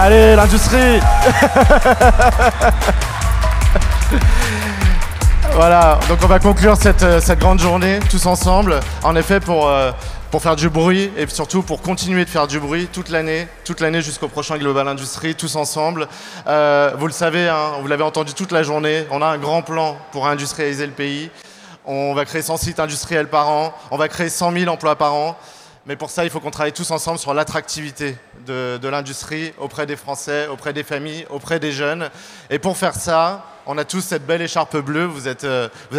Allez, l'industrie. Voilà, donc on va conclure cette grande journée tous ensemble, en effet pour faire du bruit et surtout pour continuer de faire du bruit toute l'année jusqu'au prochain Global Industry, tous ensemble. Vous le savez, hein, vous l'avez entendu toute la journée, on a un grand plan pour industrialiser le pays. On va créer 100 sites industriels par an, on va créer 100 000 emplois par an. Mais pour ça, il faut qu'on travaille tous ensemble sur l'attractivité de l'industrie auprès des Français, auprès des familles, auprès des jeunes. Et pour faire ça, on a tous cette belle écharpe bleue. Vous êtes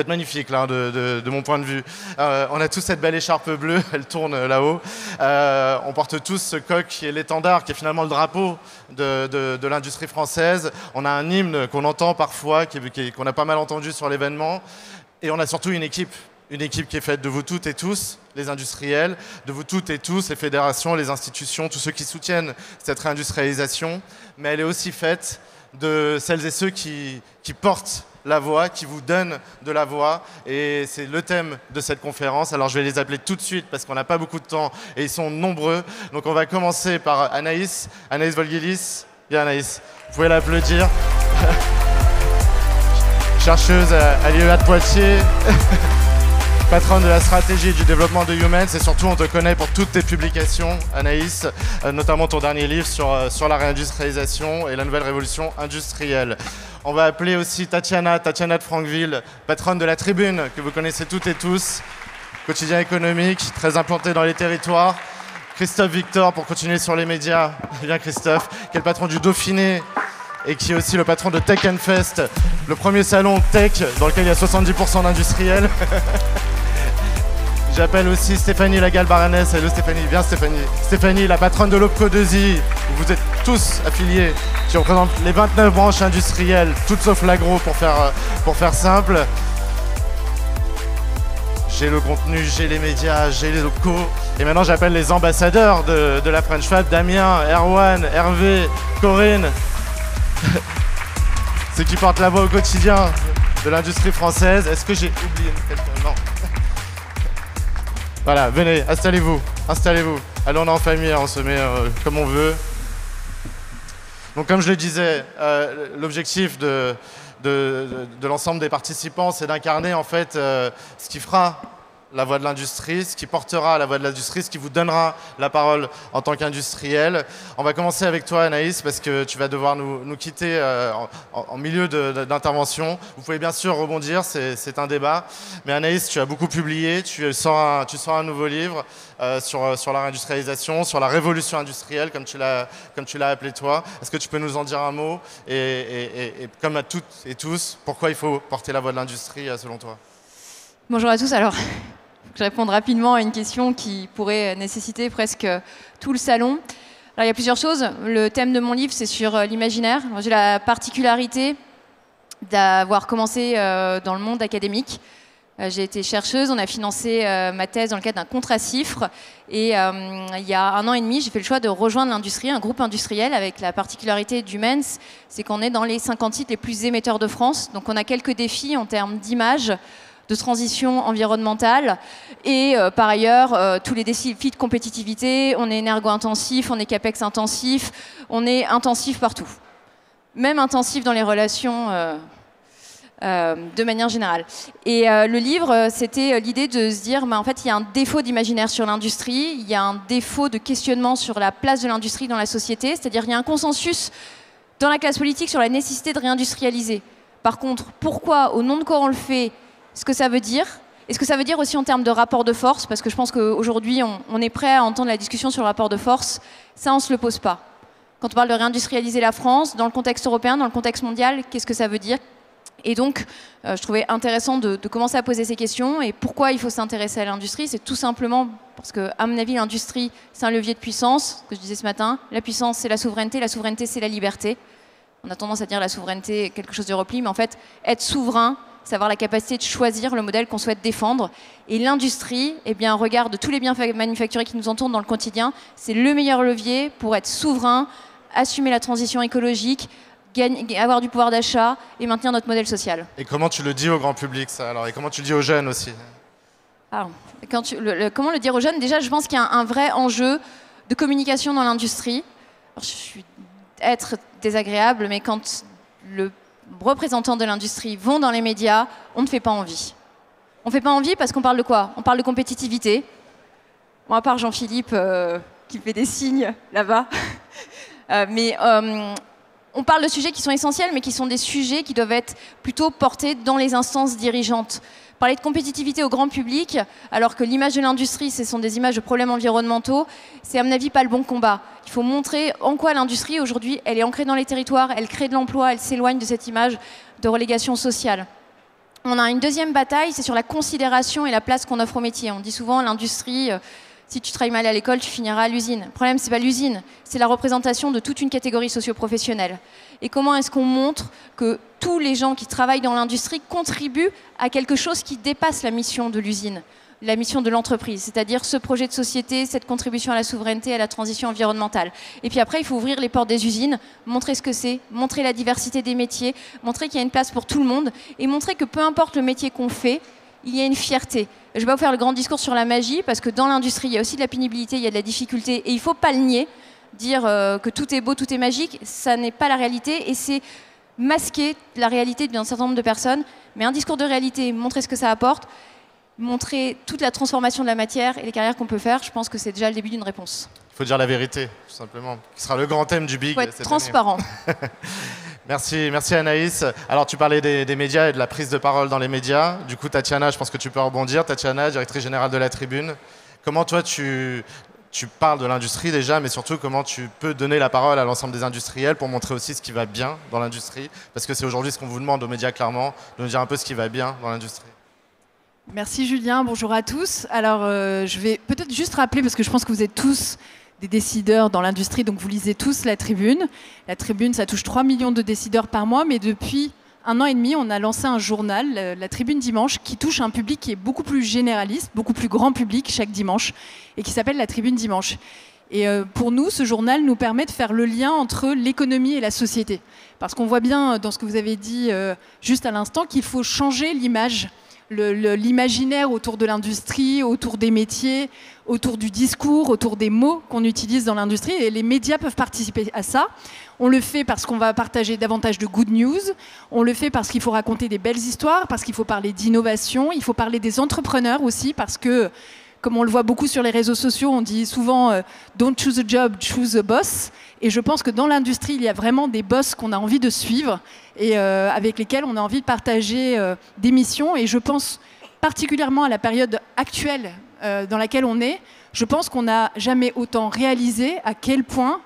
magnifiques là, de mon point de vue. On a tous cette belle écharpe bleue, elle tourne là-haut. On porte tous ce coq qui est l'étendard, qui est finalement le drapeau de l'industrie française. On a un hymne qu'on entend parfois, qu'on a pas mal entendu sur l'événement. Et on a surtout une équipe qui est faite de vous toutes et tous, les industriels, de vous toutes et tous, les fédérations, les institutions, tous ceux qui soutiennent cette réindustrialisation. Mais elle est aussi faite de celles et ceux qui portent la voix, qui vous donnent de la voix. Et c'est le thème de cette conférence. Alors je vais les appeler tout de suite parce qu'on n'a pas beaucoup de temps et ils sont nombreux. Donc on va commencer par Anaïs Volgelis. Bien Anaïs, vous pouvez l'applaudir. Chercheuse à l'IEA de Poitiers. Patronne de la stratégie du développement de Humans, et surtout on te connaît pour toutes tes publications, Anaïs, notamment ton dernier livre sur la réindustrialisation et la nouvelle révolution industrielle. On va appeler aussi Tatiana de Franqueville, patronne de la Tribune, que vous connaissez toutes et tous, quotidien économique, très implanté dans les territoires. Christophe Victor, pour continuer sur les médias, bien Christophe, qui est le patron du Dauphiné, et qui est aussi le patron de Tech & Fest, le premier salon tech dans lequel il y a 70% d'industriels. J'appelle aussi Stéphanie Lagal-Baranès. Hello Stéphanie, bien Stéphanie. Stéphanie, la patronne de l'OPCO2I, où vous êtes tous affiliés, qui représente les 29 branches industrielles, toutes sauf l'agro pour faire simple. J'ai le contenu, j'ai les médias, j'ai les locaux. Et maintenant j'appelle les ambassadeurs de la French Fab, Damien, Erwan, Hervé, Corinne. Ceux qui portent la voix au quotidien de l'industrie française. Est-ce que j'ai oublié quelqu'un? Non. Voilà, venez, installez-vous. Allez, on est en famille, on se met comme on veut. Donc comme je le disais, l'objectif de l'ensemble des participants, c'est d'incarner en fait ce qui fera la voix de l'industrie, ce qui portera la voix de l'industrie, ce qui vous donnera la parole en tant qu'industriel. On va commencer avec toi Anaïs, parce que tu vas devoir nous quitter en milieu d'intervention. Vous pouvez bien sûr rebondir, c'est un débat. Mais Anaïs, tu as beaucoup publié, tu sors un nouveau livre sur la réindustrialisation, sur la révolution industrielle, comme tu l'as appelé toi. Est-ce que tu peux nous en dire un mot et comme à toutes et tous, pourquoi il faut porter la voix de l'industrie selon toi? Bonjour à tous. Alors, je réponds rapidement à une question qui pourrait nécessiter presque tout le salon. Alors, il y a plusieurs choses. Le thème de mon livre, c'est sur l'imaginaire. J'ai la particularité d'avoir commencé dans le monde académique. J'ai été chercheuse, on a financé ma thèse dans le cadre d'un contrat CIFRE. Et il y a 1 an et demi, j'ai fait le choix de rejoindre l'industrie, un groupe industriel avec la particularité d'Humans, c'est qu'on est dans les 50 sites les plus émetteurs de France. Donc on a quelques défis en termes d'image, de transition environnementale et par ailleurs tous les défis de compétitivité. On est énergo-intensif, on est capex intensif, on est intensif partout. Même intensif dans les relations de manière générale. Et le livre, c'était l'idée de se dire, en fait, il y a un défaut d'imaginaire sur l'industrie, il y a un défaut de questionnement sur la place de l'industrie dans la société, c'est-à-dire il y a un consensus dans la classe politique sur la nécessité de réindustrialiser. Par contre, pourquoi, au nom de quoi on le fait, ce que ça veut dire, et ce que ça veut dire aussi en termes de rapport de force, parce que je pense qu'aujourd'hui, on est prêt à entendre la discussion sur le rapport de force, ça, on ne se le pose pas. Quand on parle de réindustrialiser la France, dans le contexte européen, dans le contexte mondial, qu'est-ce que ça veut dire? Et donc, je trouvais intéressant de commencer à poser ces questions. Et pourquoi il faut s'intéresser à l'industrie? C'est tout simplement parce que, à mon avis, l'industrie, c'est un levier de puissance, ce que je disais ce matin. La puissance, c'est la souveraineté, c'est la liberté. On a tendance à dire la souveraineté est quelque chose de repli, mais en fait, être souverain, c'est avoir la capacité de choisir le modèle qu'on souhaite défendre. Et l'industrie, eh bien, regarde tous les biens manufacturés qui nous entourent dans le quotidien, c'est le meilleur levier pour être souverain, assumer la transition écologique, avoir du pouvoir d'achat et maintenir notre modèle social. Et comment tu le dis au grand public, ça alors? Et comment tu le dis aux jeunes aussi? Alors, comment le dire aux jeunes? Déjà, je pense qu'il y a un vrai enjeu de communication dans l'industrie. Je suis être désagréable, mais quand le représentant de l'industrie vont dans les médias, on ne fait pas envie. On ne fait pas envie parce qu'on parle de quoi? On parle de compétitivité. Bon, à part Jean-Philippe qui fait des signes là-bas. On parle de sujets qui sont essentiels, mais qui sont des sujets qui doivent être plutôt portés dans les instances dirigeantes. Parler de compétitivité au grand public, alors que l'image de l'industrie, ce sont des images de problèmes environnementaux, c'est à mon avis pas le bon combat. Il faut montrer en quoi l'industrie, aujourd'hui, elle est ancrée dans les territoires, elle crée de l'emploi, elle s'éloigne de cette image de relégation sociale. On a une deuxième bataille, c'est sur la considération et la place qu'on offre au métier. On dit souvent l'industrie, si tu travailles mal à l'école, tu finiras à l'usine. Le problème, c'est pas l'usine, c'est la représentation de toute une catégorie socio-professionnelle. Et comment est-ce qu'on montre que tous les gens qui travaillent dans l'industrie contribuent à quelque chose qui dépasse la mission de l'usine, la mission de l'entreprise, c'est-à-dire ce projet de société, cette contribution à la souveraineté, à la transition environnementale. Et puis après, il faut ouvrir les portes des usines, montrer ce que c'est, montrer la diversité des métiers, montrer qu'il y a une place pour tout le monde et montrer que peu importe le métier qu'on fait, il y a une fierté. Je ne vais pas vous faire le grand discours sur la magie, parce que dans l'industrie, il y a aussi de la pénibilité, il y a de la difficulté, et il ne faut pas le nier. Dire que tout est beau, tout est magique, ça n'est pas la réalité, et c'est masquer la réalité d'un certain nombre de personnes. Mais un discours de réalité, montrer ce que ça apporte, montrer toute la transformation de la matière et les carrières qu'on peut faire, je pense que c'est déjà le début d'une réponse. Il faut dire la vérité, tout simplement, qui sera le grand thème du Big. Il faut être transparent. Merci Anaïs. Alors tu parlais des médias et de la prise de parole dans les médias. Du coup Tatiana, je pense que tu peux rebondir. Tatiana, directrice générale de la Tribune. Comment toi tu parles de l'industrie déjà, mais surtout comment tu peux donner la parole à l'ensemble des industriels pour montrer aussi ce qui va bien dans l'industrie? Parce que c'est aujourd'hui ce qu'on vous demande aux médias clairement, de nous dire un peu ce qui va bien dans l'industrie. Merci Julien, bonjour à tous. Alors je vais peut-être juste rappeler, parce que je pense que vous êtes tous des décideurs dans l'industrie, donc vous lisez tous la Tribune. La Tribune, ça touche 3 millions de décideurs par mois, mais depuis 1 an et demi, on a lancé un journal, la Tribune Dimanche, qui touche un public qui est beaucoup plus généraliste, beaucoup plus grand public chaque dimanche, et qui s'appelle la Tribune Dimanche. Et pour nous, ce journal nous permet de faire le lien entre l'économie et la société. Parce qu'on voit bien dans ce que vous avez dit juste à l'instant qu'il faut changer l'image, l'imaginaire autour de l'industrie, autour des métiers, autour du discours, autour des mots qu'on utilise dans l'industrie. Et les médias peuvent participer à ça. On le fait parce qu'on va partager davantage de good news. On le fait parce qu'il faut raconter des belles histoires, parce qu'il faut parler d'innovation. Il faut parler des entrepreneurs aussi, parce que, comme on le voit beaucoup sur les réseaux sociaux, on dit souvent don't choose a job, choose a boss. Et je pense que dans l'industrie, il y a vraiment des boss qu'on a envie de suivre et avec lesquels on a envie de partager des missions. Et je pense particulièrement à la période actuelle dans laquelle on est. Je pense qu'on n'a jamais autant réalisé à quel point,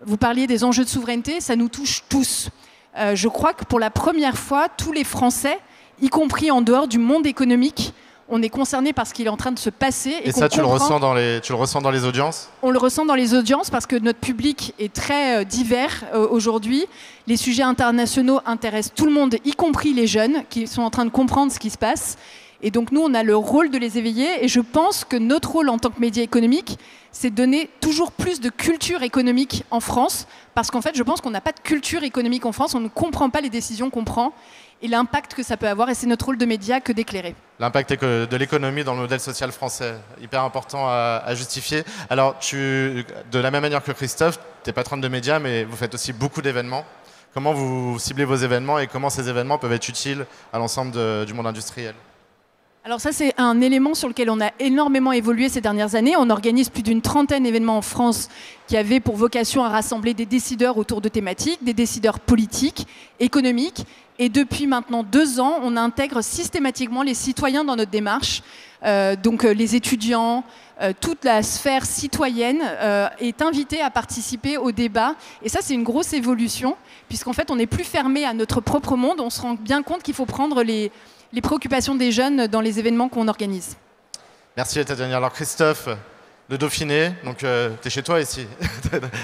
vous parliez des enjeux de souveraineté, ça nous touche tous. Je crois que pour la première fois, tous les Français, y compris en dehors du monde économique, on est concerné par ce qui est en train de se passer. Et ça, tu le ressens dans les audiences? On le ressent dans les audiences parce que notre public est très divers aujourd'hui. Les sujets internationaux intéressent tout le monde, y compris les jeunes qui sont en train de comprendre ce qui se passe. Et donc nous, on a le rôle de les éveiller. Et je pense que notre rôle en tant que média économique, c'est de donner toujours plus de culture économique en France. Parce qu'en fait, je pense qu'on n'a pas de culture économique en France. On ne comprend pas les décisions qu'on prend et l'impact que ça peut avoir. Et c'est notre rôle de média que d'éclairer. L'impact de l'économie dans le modèle social français, hyper important à justifier. Alors, de la même manière que Christophe, tu es patronne de médias, mais vous faites aussi beaucoup d'événements. Comment vous ciblez vos événements et comment ces événements peuvent être utiles à l'ensemble du monde industriel? Alors ça, c'est un élément sur lequel on a énormément évolué ces dernières années. On organise plus d'une trentaine d'événements en France qui avaient pour vocation à rassembler des décideurs autour de thématiques, des décideurs politiques, économiques. Et depuis maintenant 2 ans, on intègre systématiquement les citoyens dans notre démarche. Donc les étudiants, toute la sphère citoyenne est invitée à participer au débat. Et ça, c'est une grosse évolution, puisqu'en fait, on n'est plus fermé à notre propre monde. On se rend bien compte qu'il faut prendre les préoccupations des jeunes dans les événements qu'on organise. Merci Tatiana. Alors Christophe, le Dauphiné, donc tu es chez toi ici.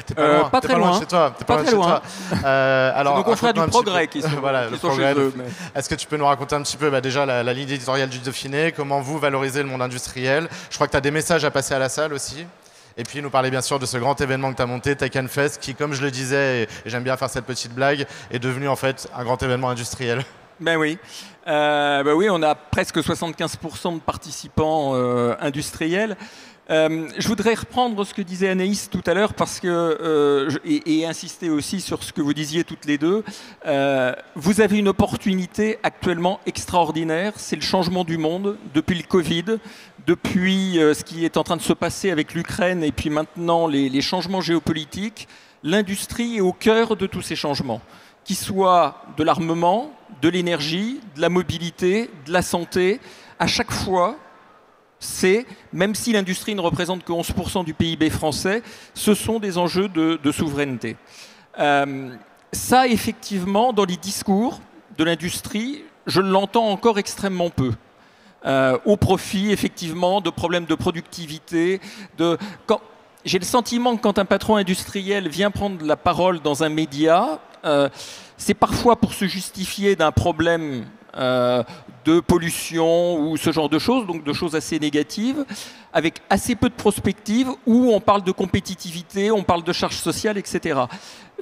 T'es pas loin. Pas très loin. Chez toi. Pas très loin. Alors, donc on fera du progrès qui sont, voilà, qui sont chez eux. Mais... Est-ce que tu peux nous raconter un petit peu déjà la ligne éditoriale du Dauphiné, comment vous valorisez le monde industriel? Je crois que tu as des messages à passer à la salle aussi. Et puis nous parler bien sûr de ce grand événement que tu as monté, Tech and Fest, qui, comme je le disais, et j'aime bien faire cette petite blague, est devenu en fait un grand événement industriel. Ben oui. Oui, on a presque 75% de participants industriels. Je voudrais reprendre ce que disait Anaïs tout à l'heure parce que, et insister aussi sur ce que vous disiez toutes les deux. Vous avez une opportunité actuellement extraordinaire, c'est le changement du monde depuis le Covid, depuis ce qui est en train de se passer avec l'Ukraine et puis maintenant les changements géopolitiques. L'industrie est au cœur de tous ces changements, qu'ils soient de l'armement, de l'énergie, de la mobilité, de la santé. À chaque fois, même si l'industrie ne représente que 11% du PIB français, ce sont des enjeux de souveraineté. Ça, effectivement, dans les discours de l'industrie, je l'entends encore extrêmement peu. Au profit, effectivement, de problèmes de productivité. J'ai le sentiment que quand un patron industriel vient prendre la parole dans un média, c'est parfois pour se justifier d'un problème de pollution ou ce genre de choses, donc de choses assez négatives, avec assez peu de prospective, où on parle de compétitivité, on parle de charges sociales, etc.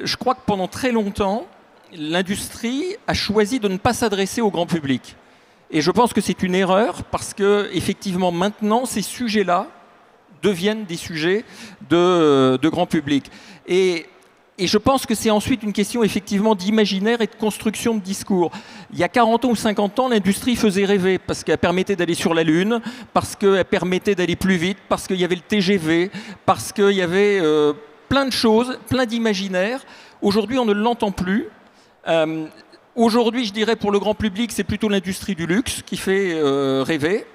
Je crois que pendant très longtemps, l'industrie a choisi de ne pas s'adresser au grand public. Et je pense que c'est une erreur, parce que effectivement maintenant, ces sujets-là deviennent des sujets de grand public. Et je pense que c'est ensuite une question effectivement d'imaginaire et de construction de discours. Il y a 40 ans ou 50 ans, l'industrie faisait rêver parce qu'elle permettait d'aller sur la Lune, parce qu'elle permettait d'aller plus vite, parce qu'il y avait le TGV, parce qu'il y avait plein de choses, plein d'imaginaire. Aujourd'hui, on ne l'entend plus. Aujourd'hui, je dirais pour le grand public, c'est plutôt l'industrie du luxe qui fait rêver.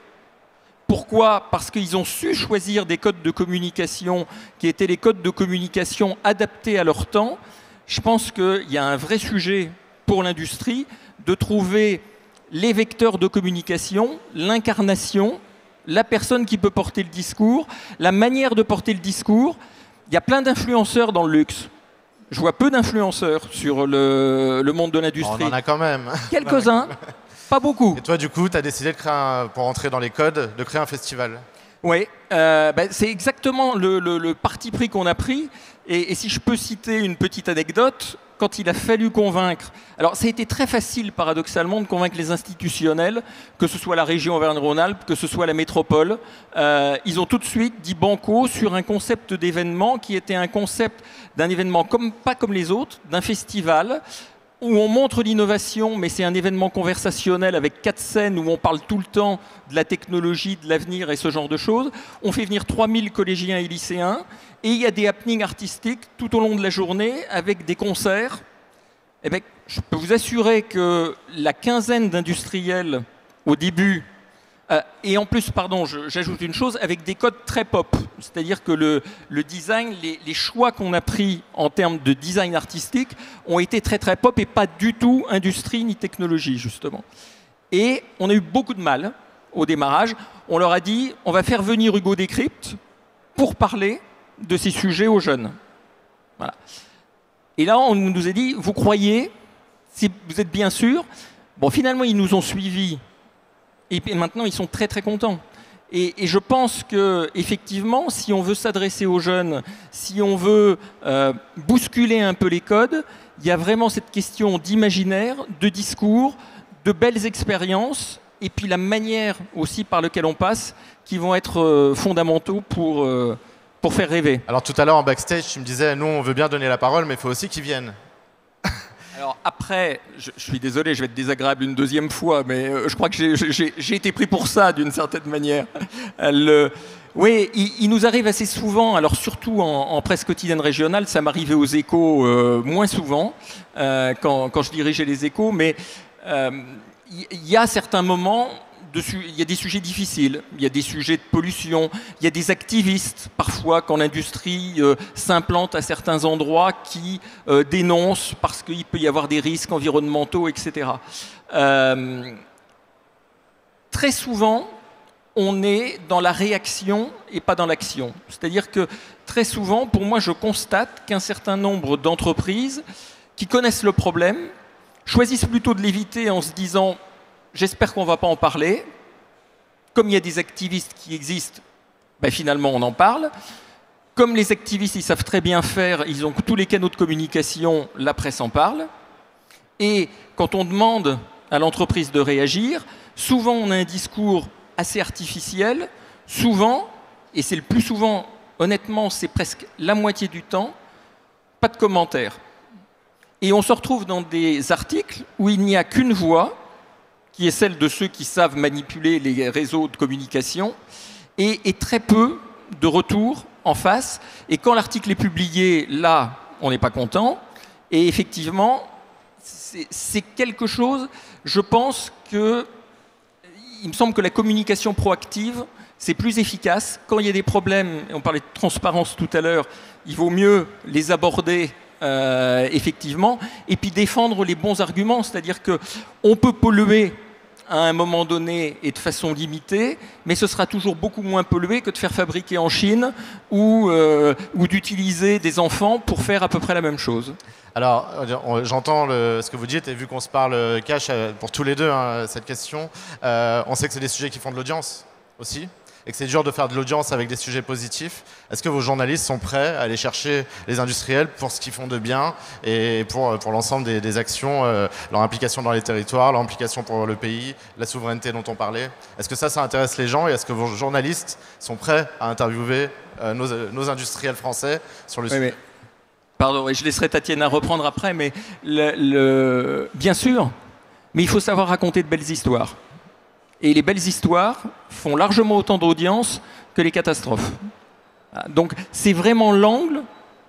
Pourquoi ? Parce qu'ils ont su choisir des codes de communication qui étaient les codes de communication adaptés à leur temps. Je pense qu'il y a un vrai sujet pour l'industrie de trouver les vecteurs de communication, l'incarnation, la personne qui peut porter le discours, la manière de porter le discours. Il y a plein d'influenceurs dans le luxe. Je vois peu d'influenceurs sur le monde de l'industrie. On en a quand même. Quelques-uns. Pas beaucoup. Et toi, du coup, tu as décidé de créer pour entrer dans les codes, de créer un festival. Oui, c'est exactement le parti pris qu'on a pris. Et si je peux citer une petite anecdote, quand il a fallu convaincre... Alors, ça a été très facile, paradoxalement, de convaincre les institutionnels, que ce soit la région Auvergne-Rhône-Alpes, que ce soit la métropole. Ils ont tout de suite dit banco sur un concept d'événement qui était un concept d'un événement pas comme les autres, d'un festival, où on montre l'innovation, mais c'est un événement conversationnel avec 4 scènes où on parle tout le temps de la technologie, de l'avenir et ce genre de choses. On fait venir 3000 collégiens et lycéens et il y a des happenings artistiques tout au long de la journée avec des concerts. Eh bien, je peux vous assurer que la quinzaine d'industriels au début, et en plus, pardon, j'ajoute une chose, avec des codes très pop. C'est-à-dire que le design, les choix qu'on a pris en termes de design artistique ont été très très pop et pas du tout industrie ni technologie, justement. Et on a eu beaucoup de mal au démarrage. On leur a dit, on va faire venir Hugo Décrypte pour parler de ces sujets aux jeunes. Voilà. Et là, on nous a dit, vous croyez, si vous êtes bien sûr. Bon, finalement, ils nous ont suivis. Et maintenant, ils sont très très contents. Et je pense qu'effectivement, si on veut s'adresser aux jeunes, si on veut bousculer un peu les codes, il y a vraiment cette question d'imaginaire, de discours, de belles expériences, et puis la manière aussi par laquelle on passe, qui vont être fondamentaux pour faire rêver. Alors tout à l'heure en backstage, tu me disais, nous on veut bien donner la parole, mais il faut aussi qu'ils viennent. Alors après, je suis désolé, je vais être désagréable une deuxième fois, mais je crois que j'ai été pris pour ça d'une certaine manière. Oui, il nous arrive assez souvent, alors surtout en presse quotidienne régionale, ça m'arrivait aux Échos moins souvent quand je dirigeais les Échos, mais il y a certains moments, il y a des sujets difficiles, il y a des sujets de pollution, il y a des activistes, parfois, quand l'industrie s'implante à certains endroits, qui dénoncent parce qu'il peut y avoir des risques environnementaux, etc. Très souvent, on est dans la réaction et pas dans l'action. C'est-à-dire que très souvent, pour moi, je constate qu'un certain nombre d'entreprises qui connaissent le problème choisissent plutôt de l'éviter en se disant « j'espère qu'on ne va pas en parler ». Comme il y a des activistes qui existent, ben finalement on en parle. Comme les activistes ils savent très bien faire, ils ont tous les canaux de communication, la presse en parle. Et quand on demande à l'entreprise de réagir, souvent on a un discours assez artificiel, souvent et c'est le plus souvent, honnêtement, c'est presque la moitié du temps, pas de commentaires. Et on se retrouve dans des articles où il n'y a qu'une voix, qui est celle de ceux qui savent manipuler les réseaux de communication, et très peu de retours en face. Et quand l'article est publié, là, on n'est pas content. Et effectivement, c'est quelque chose, je pense que, il me semble que la communication proactive, c'est plus efficace. Quand il y a des problèmes, on parlait de transparence tout à l'heure, il vaut mieux les aborder effectivement, et puis défendre les bons arguments. C'est-à-dire qu'on peut polluer à un moment donné et de façon limitée, mais ce sera toujours beaucoup moins pollué que de faire fabriquer en Chine ou d'utiliser des enfants pour faire à peu près la même chose. Alors, j'entends ce que vous dites, et vu qu'on se parle cash pour tous les deux, hein, cette question, on sait que c'est des sujets qui font de l'audience aussi, et que c'est dur de faire de l'audience avec des sujets positifs. Est-ce que vos journalistes sont prêts à aller chercher les industriels pour ce qu'ils font de bien et pour l'ensemble des actions, leur implication dans les territoires, leur implication pour le pays, la souveraineté dont on parlait? Est-ce que ça intéresse les gens, et est-ce que vos journalistes sont prêts à interviewer nos industriels français sur le sujet? Oui. Pardon, et je laisserai Tatiana reprendre après, mais bien sûr, mais il faut savoir raconter de belles histoires. Et les belles histoires font largement autant d'audience que les catastrophes. Donc c'est vraiment l'angle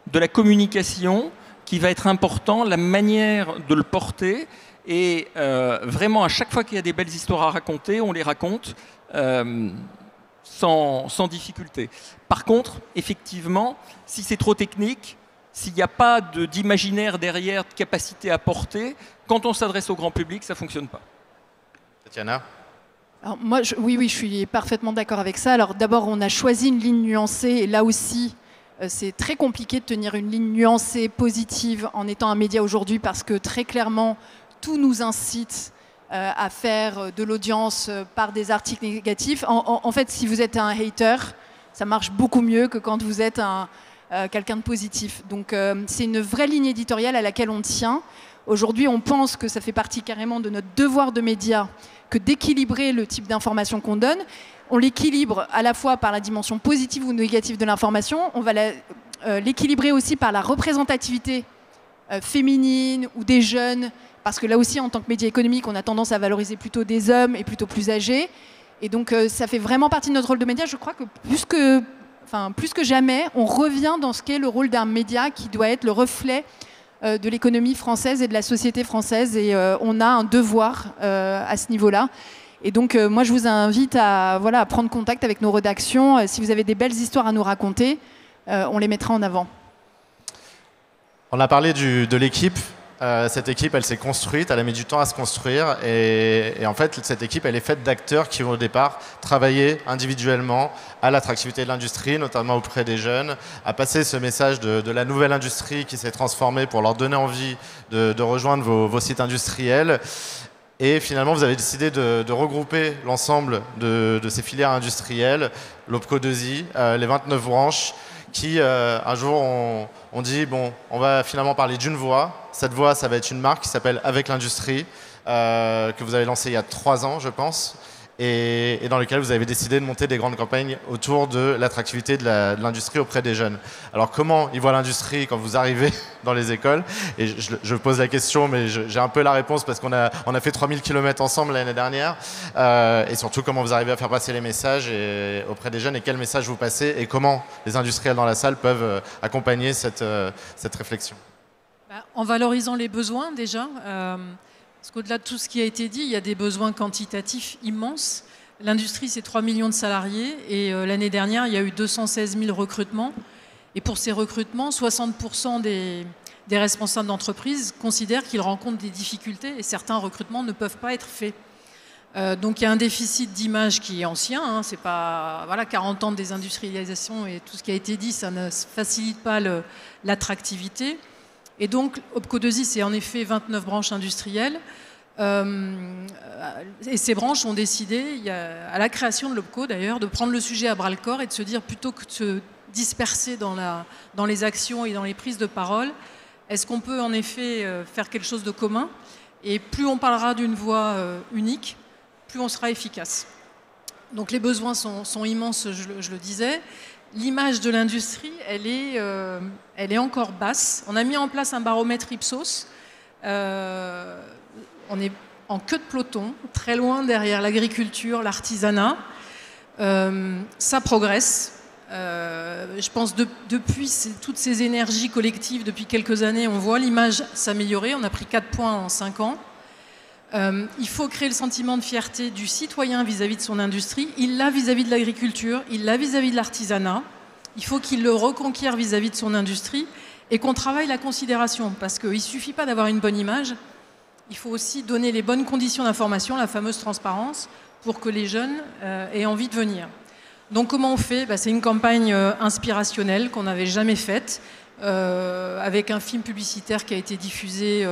de la communication qui va être important, la manière de le porter. Et vraiment, à chaque fois qu'il y a des belles histoires à raconter, on les raconte sans difficulté. Par contre, effectivement, si c'est trop technique, s'il n'y a pas d'imaginaire derrière, de capacité à porter, quand on s'adresse au grand public, ça ne fonctionne pas. Tatiana? Alors moi, oui, je suis parfaitement d'accord avec ça. Alors d'abord, on a choisi une ligne nuancée, et là aussi, c'est très compliqué de tenir une ligne nuancée, positive, en étant un média aujourd'hui, parce que très clairement, tout nous incite à faire de l'audience par des articles négatifs. En fait, si vous êtes un hater, ça marche beaucoup mieux que quand vous êtes quelqu'un de positif. Donc c'est une vraie ligne éditoriale à laquelle on tient. Aujourd'hui, on pense que ça fait partie carrément de notre devoir de média que d'équilibrer le type d'information qu'on donne. On l'équilibre à la fois par la dimension positive ou négative de l'information. On va l'équilibrer aussi par la représentativité féminine ou des jeunes, parce que là aussi, en tant que média économique, on a tendance à valoriser plutôt des hommes et plutôt plus âgés. Et donc, ça fait vraiment partie de notre rôle de média. Je crois que plus que jamais, on revient dans ce qu'est le rôle d'un média qui doit être le reflet de l'économie française et de la société française, et on a un devoir à ce niveau-là. Et donc moi je vous invite à prendre contact avec nos rédactions. Si vous avez des belles histoires à nous raconter, on les mettra en avant. On a parlé de l'équipe. Cette équipe, elle s'est construite, elle a mis du temps à se construire, et en fait, cette équipe, elle est faite d'acteurs qui ont au départ travaillé individuellement à l'attractivité de l'industrie, notamment auprès des jeunes, à passer ce message de la nouvelle industrie qui s'est transformée pour leur donner envie de rejoindre vos sites industriels. Et finalement, vous avez décidé de regrouper l'ensemble de ces filières industrielles, l'OPCO 2I, les 29 branches, qui un jour on dit bon, on va finalement parler d'une voix. Cette voix, ça va être une marque qui s'appelle Avec l'Industrie, que vous avez lancée il y a 3 ans, je pense, et dans lequel vous avez décidé de monter des grandes campagnes autour de l'attractivité de l'industrie auprès des jeunes. Alors comment ils voient l'industrie quand vous arrivez dans les écoles? Et je pose la question, mais j'ai un peu la réponse parce qu'on a fait 3000 km ensemble l'année dernière. Et surtout, comment vous arrivez à faire passer les messages auprès des jeunes, et quels messages vous passez, et comment les industriels dans la salle peuvent accompagner cette réflexion? En valorisant les besoins déjà. Parce qu'au-delà de tout ce qui a été dit, il y a des besoins quantitatifs immenses. L'industrie, c'est 3 millions de salariés, et l'année dernière, il y a eu 216 000 recrutements. Et pour ces recrutements, 60% des responsables d'entreprise considèrent qu'ils rencontrent des difficultés, et certains recrutements ne peuvent pas être faits. Donc il y a un déficit d'image qui est ancien, hein, c'est pas 40 ans de désindustrialisation, et tout ce qui a été dit, ça ne facilite pas l'attractivité. Et donc, OPCO 2I, c'est en effet 29 branches industrielles. Et ces branches ont décidé, à la création de l'OPCO d'ailleurs, de prendre le sujet à bras-le-corps et de se dire, plutôt que de se disperser dans les actions et dans les prises de parole, est-ce qu'on peut en effet faire quelque chose de commun? Et plus on parlera d'une voix unique, plus on sera efficace. Donc les besoins sont immenses, je le disais. L'image de l'industrie, elle est encore basse. On a mis en place un baromètre Ipsos. On est en queue de peloton, très loin derrière l'agriculture, l'artisanat. Ça progresse. Je pense depuis toutes ces énergies collectives, depuis quelques années, on voit l'image s'améliorer. On a pris 4 points en 5 ans. Il faut créer le sentiment de fierté du citoyen vis-à-vis de son industrie. Il l'a vis-à-vis de l'agriculture, il l'a vis-à-vis de l'artisanat. Il faut qu'il le reconquiert vis-à-vis de son industrie et qu'on travaille la considération. Parce qu'il ne suffit pas d'avoir une bonne image, il faut aussi donner les bonnes conditions d'information, la fameuse transparence, pour que les jeunes aient envie de venir. Donc comment on fait ? C'est une campagne inspirationnelle qu'on n'avait jamais faite, avec un film publicitaire qui a été diffusé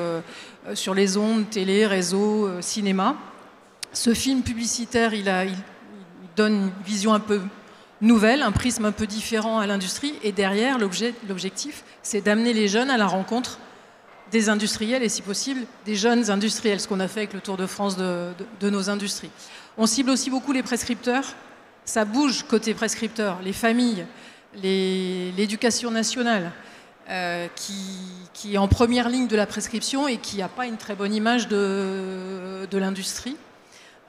sur les ondes, télé, réseau, cinéma. Ce film publicitaire, il donne une vision un peu nouvelle, un prisme un peu différent à l'industrie. Et derrière, l'objectif, c'est d'amener les jeunes à la rencontre des industriels et, si possible, des jeunes industriels, ce qu'on a fait avec le Tour de France de nos industries. On cible aussi beaucoup les prescripteurs. Ça bouge côté prescripteurs, les familles, l'éducation nationale, qui est en première ligne de la prescription et qui n'a pas une très bonne image de l'industrie,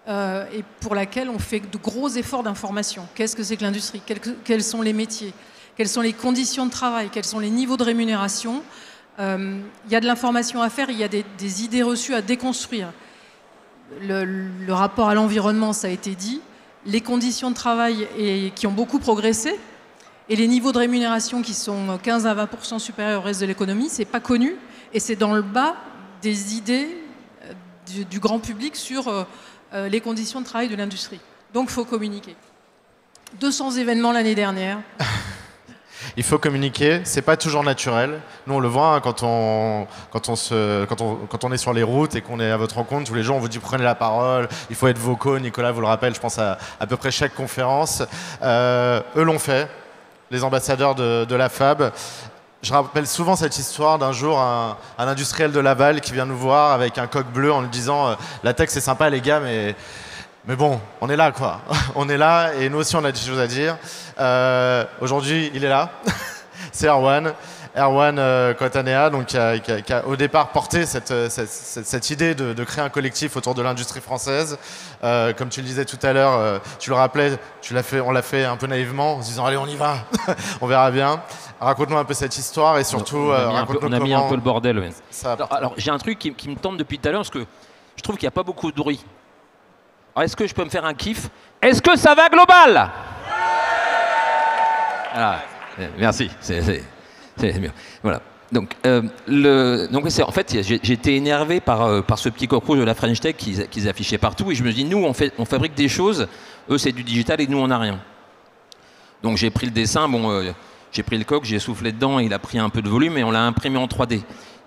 et pour laquelle on fait de gros efforts d'information. Qu'est-ce que c'est que l'industrie ? Quels sont les métiers ? Quelles sont les conditions de travail ? Quels sont les niveaux de rémunération ? Il y a de l'information à faire, il y a des idées reçues à déconstruire. Le rapport à l'environnement, ça a été dit. Les conditions de travail qui ont beaucoup progressé et les niveaux de rémunération qui sont 15 à 20% supérieurs au reste de l'économie, c'est pas connu et c'est dans le bas des idées du grand public sur les conditions de travail de l'industrie. Donc il faut communiquer. 200 événements l'année dernière. Il faut communiquer, c'est pas toujours naturel. Nous, on le voit hein, quand on est sur les routes et qu'on est à votre rencontre, tous les jours, on vous dit prenez la parole, il faut être vocaux. Nicolas vous le rappelle, je pense à peu près chaque conférence. Eux l'ont fait, les ambassadeurs de la FAB. Je rappelle souvent cette histoire d'un jour, un industriel de Laval qui vient nous voir avec un coq bleu en nous disant la tech c'est sympa les gars, mais bon, on est là quoi. On est là et nous aussi on a des choses à dire. Aujourd'hui, il est là. C'est Erwan Cotanea, donc qui a au départ porté cette idée de créer un collectif autour de l'industrie française. Comme tu le disais tout à l'heure, tu le rappelais, on l'a fait un peu naïvement en se disant allez on y va, on verra bien. Raconte-nous un peu cette histoire et surtout on a mis un peu le bordel. Ouais. Alors j'ai un truc qui me tente depuis tout à l'heure parce que je trouve qu'il n'y a pas beaucoup de bruit. Alors, est-ce que je peux me faire un kiff? Est-ce que ça va global? Voilà. Merci. C'est mieux. Voilà. Donc en fait, j'étais énervé par ce petit coq rouge de la French Tech qu'ils affichaient partout et je me dis, nous, on fabrique des choses, eux, c'est du digital et nous, on n'a rien. Donc j'ai pris le dessin, j'ai pris le coq, j'ai soufflé dedans, il a pris un peu de volume et on l'a imprimé en 3D.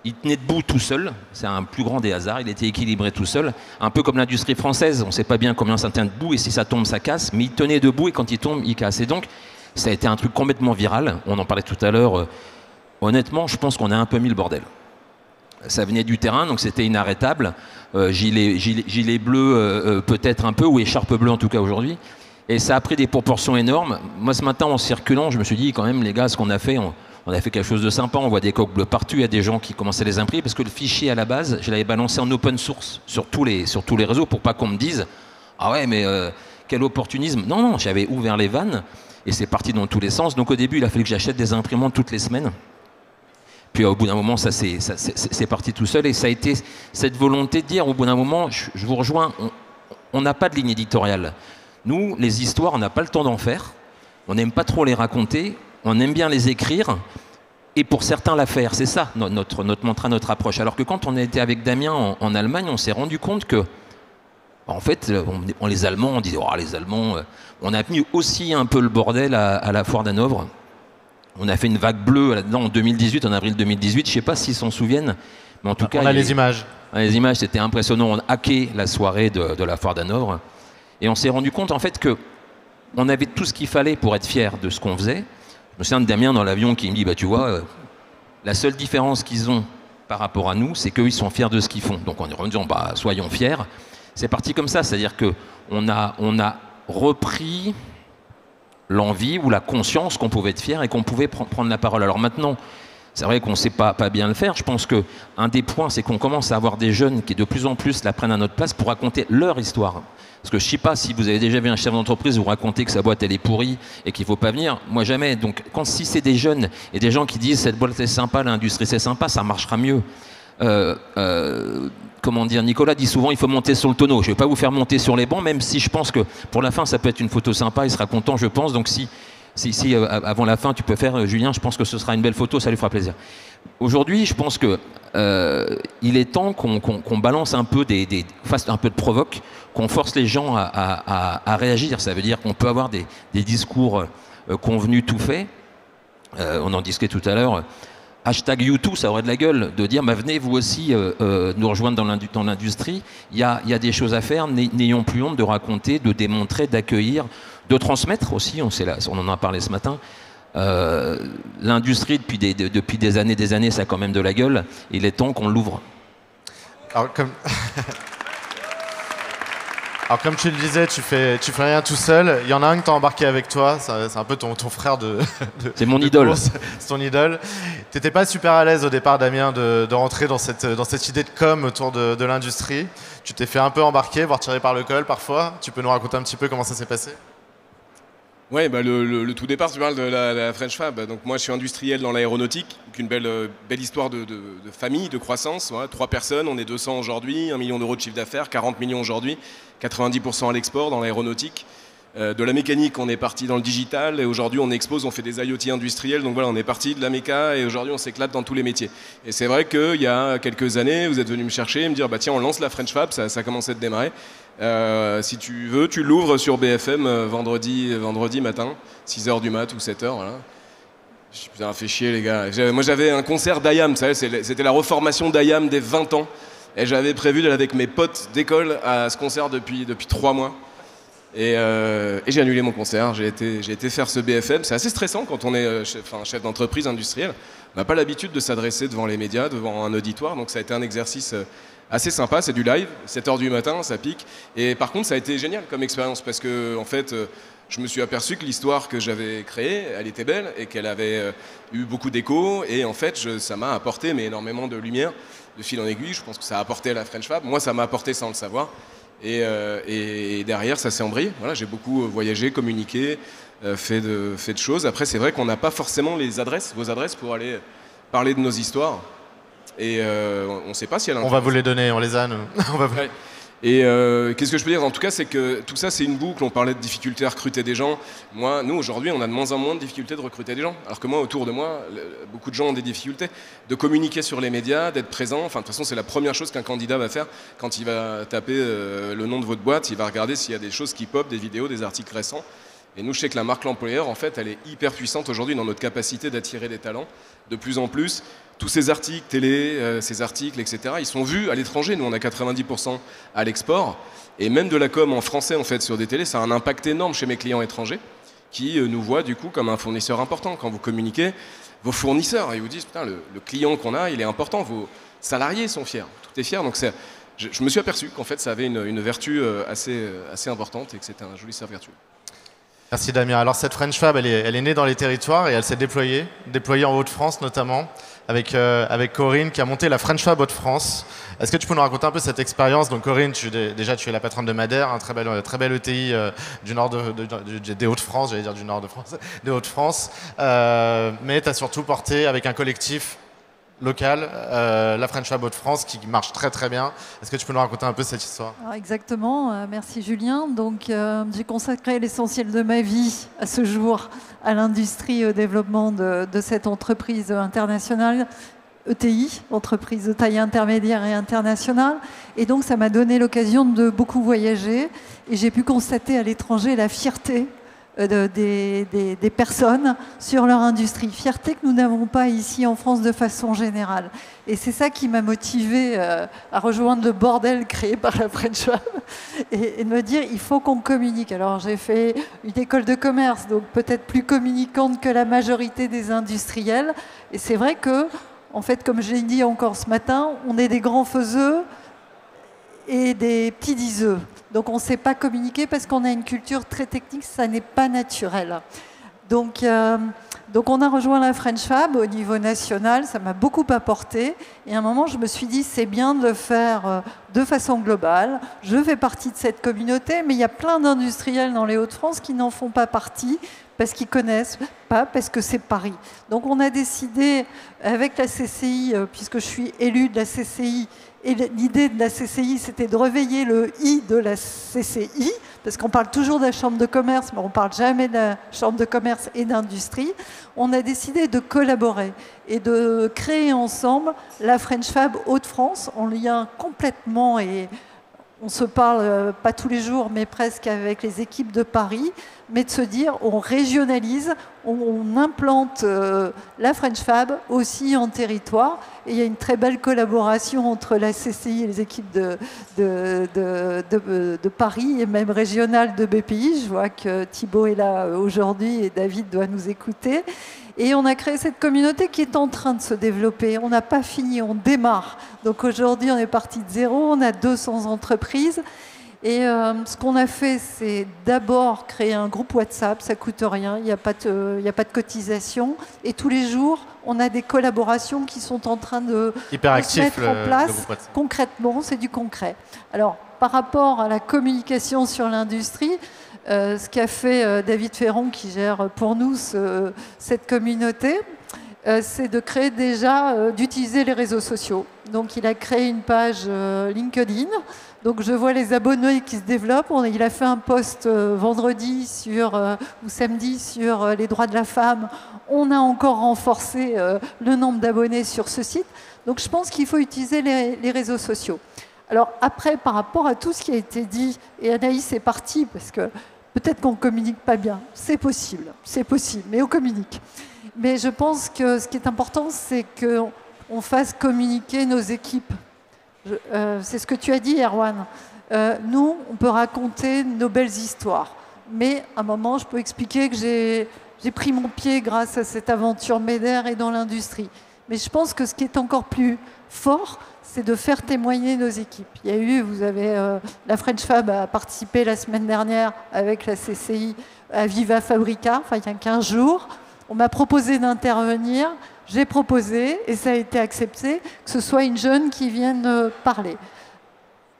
Il tenait debout tout seul, c'est un plus grand des hasards, il était équilibré tout seul, un peu comme l'industrie française, on ne sait pas bien combien ça tient debout et si ça tombe ça casse, mais il tenait debout et quand il tombe il casse. Et donc ça a été un truc complètement viral, on en parlait tout à l'heure, honnêtement je pense qu'on a un peu mis le bordel. Ça venait du terrain donc c'était inarrêtable, gilet bleu peut-être un peu, ou écharpe bleue en tout cas aujourd'hui, et ça a pris des proportions énormes. Moi ce matin en circulant je me suis dit quand même les gars ce qu'on a fait, on a fait quelque chose de sympa, on voit des coques bleues partout, il y a des gens qui commençaient à les imprimer parce que le fichier à la base, je l'avais balancé en open source sur tous les réseaux pour pas qu'on me dise « Ah ouais, mais quel opportunisme !» Non, j'avais ouvert les vannes et c'est parti dans tous les sens. Donc au début, il a fallu que j'achète des imprimantes toutes les semaines. Puis au bout d'un moment, c'est parti tout seul et ça a été cette volonté de dire au bout d'un moment, je vous rejoins, on n'a pas de ligne éditoriale. Nous, les histoires, on n'a pas le temps d'en faire, on n'aime pas trop les raconter, on aime bien les écrire et pour certains la faire. C'est ça notre mantra, notre approche. Alors que quand on était avec Damien en Allemagne, on s'est rendu compte que, en fait, les Allemands, on disait, oh, les Allemands, on a mis aussi un peu le bordel à la foire d'Hanovre. On a fait une vague bleue là-dedans en 2018, en avril 2018. Je ne sais pas s'ils s'en souviennent, mais en tout cas... On a les images. Les images, c'était impressionnant. On a hacké la soirée de la foire d'Hanovre. Et on s'est rendu compte, en fait, qu'on avait tout ce qu'il fallait pour être fier de ce qu'on faisait. Je me souviens de Damien dans l'avion qui me dit, bah, tu vois, la seule différence qu'ils ont par rapport à nous, c'est qu'eux, ils sont fiers de ce qu'ils font. Donc on est en disant, bah, soyons fiers. C'est parti comme ça, c'est-à-dire qu'on a repris l'envie ou la conscience qu'on pouvait être fier et qu'on pouvait prendre la parole. Alors maintenant, c'est vrai qu'on ne sait pas bien le faire. Je pense qu'un des points, c'est qu'on commence à avoir des jeunes qui de plus en plus la prennent à notre place pour raconter leur histoire. Parce que je ne sais pas si vous avez déjà vu un chef d'entreprise vous raconter que sa boîte elle est pourrie et qu'il ne faut pas venir. Moi jamais. Donc si c'est des jeunes et des gens qui disent cette boîte c'est sympa, l'industrie c'est sympa, ça marchera mieux. Comment dire, Nicolas dit souvent il faut monter sur le tonneau. Je ne vais pas vous faire monter sur les bancs, même si je pense que pour la fin ça peut être une photo sympa, il sera content je pense. Donc si avant la fin tu peux faire Julien, je pense que ce sera une belle photo, ça lui fera plaisir. Aujourd'hui je pense que il est temps qu'on balance un peu fasse un peu de provoque, qu'on force les gens à réagir. Ça veut dire qu'on peut avoir des discours convenus tout faits. On en discutait tout à l'heure. Hashtag #YouToo, ça aurait de la gueule de dire venez vous aussi nous rejoindre dans l'industrie. Il y a des choses à faire, n'ayons plus honte de raconter, de démontrer, d'accueillir, de transmettre aussi, on en a parlé ce matin. L'industrie depuis des années, ça a quand même de la gueule. Il est temps qu'on l'ouvre. Alors comme tu le disais, tu fais rien tout seul. Il y en a un que tu as embarqué avec toi, c'est un peu ton frère c'est mon idole. C'est ton idole. Tu n'étais pas super à l'aise au départ, Damien, de rentrer dans cette idée de com autour de l'industrie. Tu t'es fait un peu embarquer, voire tirer par le col parfois. Tu peux nous raconter un petit peu comment ça s'est passé ? Ouais, le tout départ, tu parles de la French Fab. Donc moi, je suis industriel dans l'aéronautique, donc une belle histoire de famille, de croissance. Ouais, 3 personnes, on est 200 aujourd'hui, 1 million d'euros de chiffre d'affaires, 40 millions aujourd'hui, 90% à l'export dans l'aéronautique. De la mécanique, on est parti dans le digital et aujourd'hui on expose, on fait des IoT industriels. Donc voilà, on est parti de la méca et aujourd'hui on s'éclate dans tous les métiers. Et c'est vrai qu'il y a quelques années, vous êtes venu me chercher et me dire tiens, on lance la French Fab, ça commençait de démarrer. Si tu veux, tu l'ouvres sur BFM vendredi matin, 6h du mat ou 7h. Voilà. Je suis putain, fait chier les gars. Moi j'avais un concert d'IAM, c'était la reformation d'IAM des 20 ans. Et j'avais prévu d'aller avec mes potes d'école à ce concert depuis 3 mois. Et j'ai annulé mon concert, j'ai été faire ce BFM. C'est assez stressant quand on est chef d'entreprise industrielle. On n'a pas l'habitude de s'adresser devant les médias, devant un auditoire. Donc ça a été un exercice assez sympa, c'est du live, 7h du matin, ça pique. Et par contre, ça a été génial comme expérience parce que, en fait, je me suis aperçu que l'histoire que j'avais créée, elle était belle et qu'elle avait eu beaucoup d'écho. Et en fait, ça m'a apporté énormément de lumière, de fil en aiguille. Je pense que ça a apporté à la French Fab. Moi, ça m'a apporté sans le savoir. Et derrière, ça s'est embrayé. Voilà, j'ai beaucoup voyagé, communiqué, fait de choses. Après, c'est vrai qu'on n'a pas forcément vos adresses pour aller parler de nos histoires. Et on ne sait pas si elle a. On va vous les donner, on les a, nous. Ouais. Et qu'est-ce que je peux dire ? En tout cas, c'est que tout ça, c'est une boucle. On parlait de difficultés à recruter des gens. Nous, aujourd'hui, on a de moins en moins de difficultés de recruter des gens. Alors que moi, autour de moi, beaucoup de gens ont des difficultés de communiquer sur les médias, d'être présent. Enfin, de toute façon, c'est la première chose qu'un candidat va faire quand il va taper le nom de votre boîte. Il va regarder s'il y a des choses qui pop, des vidéos, des articles récents. Et nous, je sais que la marque L'Employeur, en fait, elle est hyper puissante aujourd'hui dans notre capacité d'attirer des talents. De plus en plus, tous ces articles télé, ces articles, etc., ils sont vus à l'étranger. Nous, on a 90% à l'export. Et même de la com en français, en fait, sur des télés, ça a un impact énorme chez mes clients étrangers qui nous voient, du coup, comme un fournisseur important. Quand vous communiquez, vos fournisseurs, ils vous disent, putain, le client qu'on a, il est important. Vos salariés sont fiers. Tout est fier. Donc, je me suis aperçu qu'en fait, ça avait une vertu assez importante et que c'était un joli cercle vertueux. Merci Damien. Alors cette French Fab, elle est née dans les territoires et elle s'est déployée en Hauts-de-France notamment, avec Corinne qui a monté la French Fab Hauts-de-France. Est-ce que tu peux nous raconter un peu cette expérience ? Donc Corinne, tu es la patronne de Madère, un très bel ETI du nord des Hauts-de-France, j'allais dire du nord de France, des Hauts-de-France. Mais tu as surtout porté avec un collectif local, la French Fab Hauts-de-France, qui marche très très bien. Est-ce que tu peux nous raconter un peu cette histoire ? Alors exactement, merci Julien. Donc j'ai consacré l'essentiel de ma vie à ce jour à l'industrie, au développement de cette entreprise internationale, ETI, entreprise de taille intermédiaire et internationale. Et donc ça m'a donné l'occasion de beaucoup voyager et j'ai pu constater à l'étranger la fierté des personnes sur leur industrie. Fierté que nous n'avons pas ici en France de façon générale. Et c'est ça qui m'a motivée à rejoindre le bordel créé par la French Fab et de me dire il faut qu'on communique. Alors j'ai fait une école de commerce, donc peut-être plus communicante que la majorité des industriels. Et c'est vrai que, en fait, comme je l'ai dit encore ce matin, on est des grands faiseux et des petits diseux. Donc on ne sait pas communiquer parce qu'on a une culture très technique, ça n'est pas naturel. Donc on a rejoint la French Fab au niveau national, ça m'a beaucoup apporté. Et à un moment, je me suis dit, c'est bien de le faire de façon globale. Je fais partie de cette communauté, mais il y a plein d'industriels dans les Hauts-de-France qui n'en font pas partie parce qu'ils ne connaissent pas, parce que c'est Paris. Donc on a décidé, avec la CCI, puisque je suis élue de la CCI, et l'idée de la CCI, c'était de réveiller le I de la CCI, parce qu'on parle toujours de la Chambre de commerce, mais on ne parle jamais de la Chambre de commerce et d'industrie. On a décidé de collaborer et de créer ensemble la French Fab Hauts-de-France, en lien complètement, et on se parle pas tous les jours, mais presque avec les équipes de Paris, mais de se dire on régionalise, on implante la French Fab aussi en territoire. Et il y a une très belle collaboration entre la CCI et les équipes de Paris et même régionales de BPI. Je vois que Thibaut est là aujourd'hui et David doit nous écouter. Et on a créé cette communauté qui est en train de se développer. On n'a pas fini, on démarre. Donc aujourd'hui, on est parti de zéro, on a 200 entreprises. Et ce qu'on a fait, c'est d'abord créer un groupe WhatsApp, ça ne coûte rien, il n'y a pas de cotisation. Et tous les jours, on a des collaborations qui sont en train de se mettre en place. Concrètement, c'est du concret. Alors, par rapport à la communication sur l'industrie, ce qu'a fait David Ferron, qui gère pour nous cette communauté, c'est de créer déjà, d'utiliser les réseaux sociaux. Donc il a créé une page LinkedIn. Donc je vois les abonnés qui se développent. Il a fait un post vendredi ou samedi sur les droits de la femme. On a encore renforcé le nombre d'abonnés sur ce site. Donc je pense qu'il faut utiliser les réseaux sociaux. Alors après, par rapport à tout ce qui a été dit, et Anaïs est partie parce que peut-être qu'on ne communique pas bien. C'est possible, mais on communique. Mais je pense que ce qui est important, c'est qu'on fasse communiquer nos équipes. C'est ce que tu as dit, Erwan. Nous, on peut raconter nos belles histoires. Mais à un moment, je peux expliquer que j'ai pris mon pied grâce à cette aventure MEDER et dans l'industrie. Mais je pense que ce qui est encore plus fort, c'est de faire témoigner nos équipes. La French Fab a participé la semaine dernière avec la CCI à Viva Fabrica, il y a 15 jours. On m'a proposé d'intervenir, j'ai proposé et ça a été accepté, que ce soit une jeune qui vienne parler.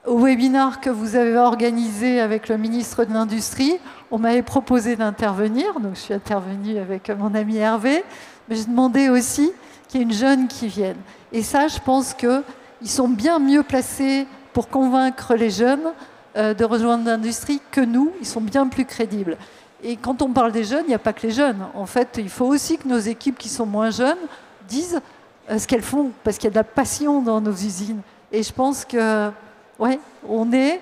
Au webinaire que vous avez organisé avec le ministre de l'Industrie, on m'avait proposé d'intervenir, donc je suis intervenue avec mon ami Hervé, mais je demandais aussi qu'il y ait une jeune qui vienne. Et ça, je pense qu'ils sont bien mieux placés pour convaincre les jeunes de rejoindre l'industrie que nous, ils sont bien plus crédibles. Et quand on parle des jeunes, il n'y a pas que les jeunes. En fait, il faut aussi que nos équipes qui sont moins jeunes disent ce qu'elles font, parce qu'il y a de la passion dans nos usines. Et je pense que, ouais, on doit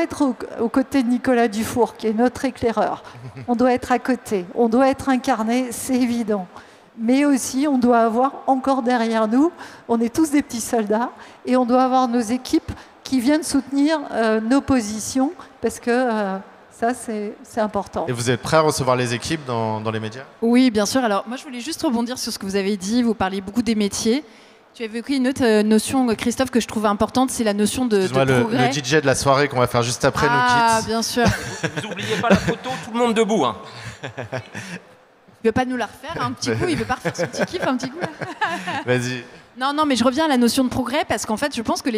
être aux côtés de Nicolas Dufour, qui est notre éclaireur. On doit être à côté, on doit être incarné, c'est évident. Mais aussi, on doit avoir encore derrière nous, on est tous des petits soldats, et on doit avoir nos équipes qui viennent soutenir nos positions, parce que ça, c'est important. Et vous êtes prêts à recevoir les équipes dans les médias? Oui, bien sûr. Alors, moi, je voulais juste rebondir sur ce que vous avez dit. Vous parliez beaucoup des métiers. Tu avais évoqué une autre notion, Christophe, que je trouve importante, c'est la notion de progrès. Le DJ de la soirée qu'on va faire juste après nous quitte. Ah, bien sûr. Vous n'oubliez pas la photo, tout le monde debout. Hein. Il ne veut pas nous la refaire un petit coup, il ne veut pas refaire son petit kiff un petit coup. Vas-y. Non, mais je reviens à la notion de progrès, parce qu'en fait, je pense que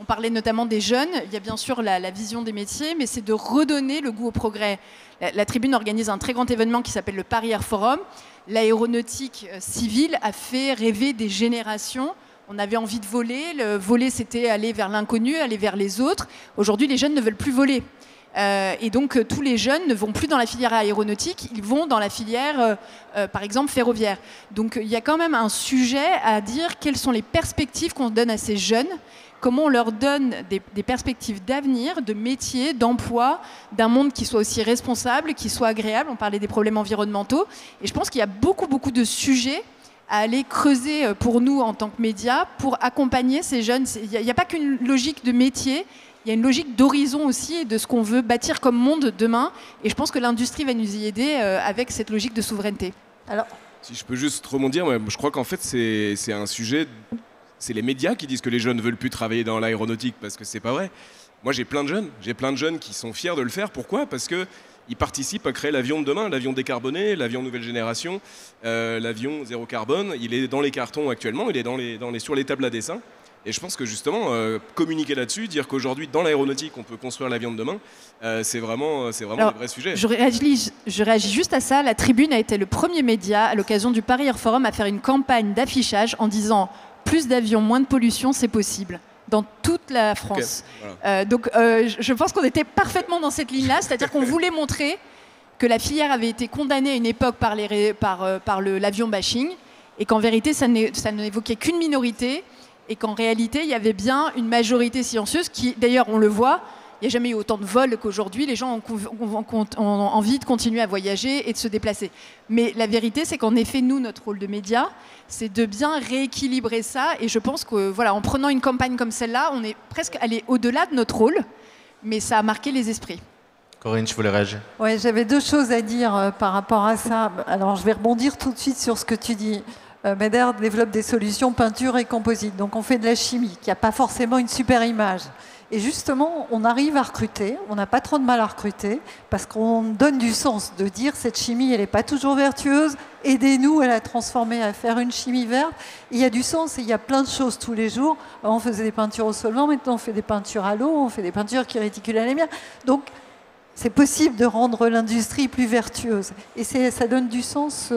on parlait notamment des jeunes, il y a bien sûr la vision des métiers, mais c'est de redonner le goût au progrès. La Tribune organise un très grand événement qui s'appelle le Paris Air Forum. L'aéronautique civile a fait rêver des générations. On avait envie de voler. Le voler, c'était aller vers l'inconnu, aller vers les autres. Aujourd'hui, les jeunes ne veulent plus voler. Et donc, tous les jeunes ne vont plus dans la filière aéronautique, ils vont dans la filière, par exemple, ferroviaire. Donc, il y a quand même un sujet à dire quelles sont les perspectives qu'on donne à ces jeunes, comment on leur donne des perspectives d'avenir, de métier, d'emploi, d'un monde qui soit aussi responsable, qui soit agréable. On parlait des problèmes environnementaux. Et je pense qu'il y a beaucoup, beaucoup de sujets à aller creuser pour nous en tant que médias, pour accompagner ces jeunes. Il n'y a pas qu'une logique de métier, il y a une logique d'horizon aussi et de ce qu'on veut bâtir comme monde demain. Et je pense que l'industrie va nous y aider avec cette logique de souveraineté. Alors, si je peux juste rebondir, je crois qu'en fait c'est un sujet... c'est les médias qui disent que les jeunes ne veulent plus travailler dans l'aéronautique, parce que c'est pas vrai. Moi, j'ai plein de jeunes qui sont fiers de le faire. Pourquoi? Parce qu'ils participent à créer l'avion de demain, l'avion décarboné, l'avion nouvelle génération, l'avion zéro carbone. Il est dans les cartons actuellement, il est sur les tables à dessin. Et je pense que justement, communiquer là-dessus, dire qu'aujourd'hui, dans l'aéronautique, on peut construire l'avion de demain, c'est vraiment un vrai sujet. Je réagis juste à ça. La Tribune a été le premier média, à l'occasion du Paris Air Forum, à faire une campagne d'affichage en disant « plus d'avions, moins de pollution, c'est possible ». Dans toute la France. Okay, voilà. Donc je pense qu'on était parfaitement dans cette ligne-là, c'est-à-dire qu'on voulait montrer que la filière avait été condamnée à une époque par l'avion bashing, et qu'en vérité, ça n'évoquait qu'une minorité, et qu'en réalité, il y avait bien une majorité silencieuse qui, d'ailleurs, on le voit, il n'y a jamais eu autant de vols qu'aujourd'hui, les gens ont envie de continuer à voyager et de se déplacer. Mais la vérité, c'est qu'en effet, nous, notre rôle de média, c'est de bien rééquilibrer ça. Et je pense que, voilà, en prenant une campagne comme celle-là, on est presque allé au-delà de notre rôle, mais ça a marqué les esprits. Corinne, tu voulais réagir? Oui, j'avais deux choses à dire par rapport à ça. Alors, je vais rebondir tout de suite sur ce que tu dis. MEDER développe des solutions peinture et composite. Donc, on fait de la chimie, qui n'a pas forcément une super image. Et justement, on arrive à recruter, on n'a pas trop de mal à recruter, parce qu'on donne du sens, de dire cette chimie, elle n'est pas toujours vertueuse, aidez-nous à la transformer, à faire une chimie verte. Et il y a du sens et il y a plein de choses tous les jours. Avant, on faisait des peintures au solvant, maintenant on fait des peintures à l'eau, on fait des peintures qui réticulent la lumière. Donc, c'est possible de rendre l'industrie plus vertueuse. Et ça donne du sens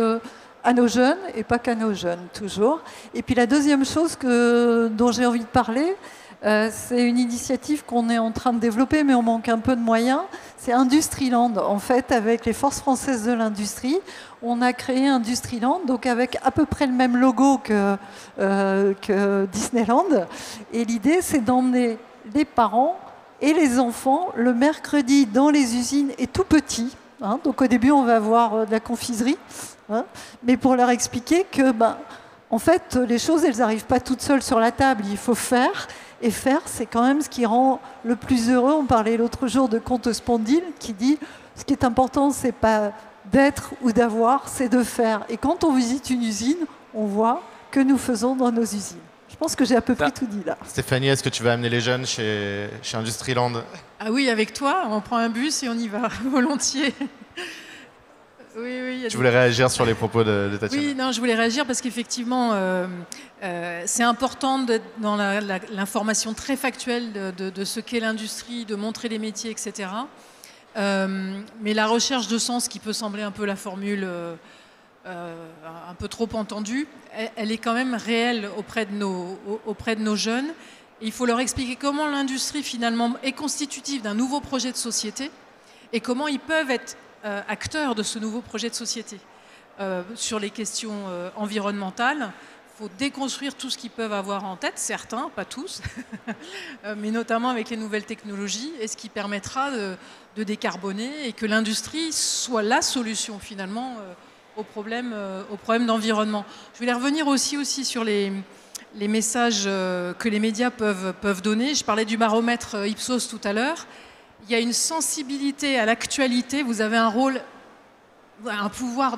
à nos jeunes, et pas qu'à nos jeunes, toujours. Et puis la deuxième chose dont j'ai envie de parler, c'est une initiative qu'on est en train de développer, mais on manque un peu de moyens. C'est Industriland. En fait, avec les forces françaises de l'industrie, on a créé Industriland, donc avec à peu près le même logo que Disneyland. Et l'idée, c'est d'emmener les parents et les enfants le mercredi dans les usines, et tout petit. Hein, donc au début, on va avoir de la confiserie, hein, mais pour leur expliquer que, en fait, les choses, elles n'arrivent pas toutes seules sur la table. Il faut faire. Et faire, c'est quand même ce qui rend le plus heureux. On parlait l'autre jour de Comte Spondyle qui dit ce qui est important, c'est pas d'être ou d'avoir, c'est de faire. Et quand on visite une usine, on voit que nous faisons dans nos usines. Je pense que j'ai à peu près tout dit là. Stéphanie, est-ce que tu vas amener les jeunes chez Industriland? Ah oui, avec toi, on prend un bus et on y va, volontiers. Oui, tu voulais réagir sur les propos de Tatiana? Oui, non, je voulais réagir parce qu'effectivement, c'est important dans l'information très factuelle de ce qu'est l'industrie, de montrer les métiers, etc. Mais la recherche de sens, qui peut sembler un peu la formule un peu trop entendue, elle est quand même réelle auprès de nos jeunes. Et il faut leur expliquer comment l'industrie, finalement, est constitutive d'un nouveau projet de société et comment ils peuvent être acteurs de ce nouveau projet de société. Sur les questions environnementales, il faut déconstruire tout ce qu'ils peuvent avoir en tête, certains, pas tous, mais notamment avec les nouvelles technologies, et ce qui permettra de décarboner et que l'industrie soit la solution finalement au problème d'environnement. Je voulais revenir aussi sur les messages que les médias peuvent donner. Je parlais du baromètre Ipsos tout à l'heure. Il y a une sensibilité à l'actualité. Vous avez un rôle, un pouvoir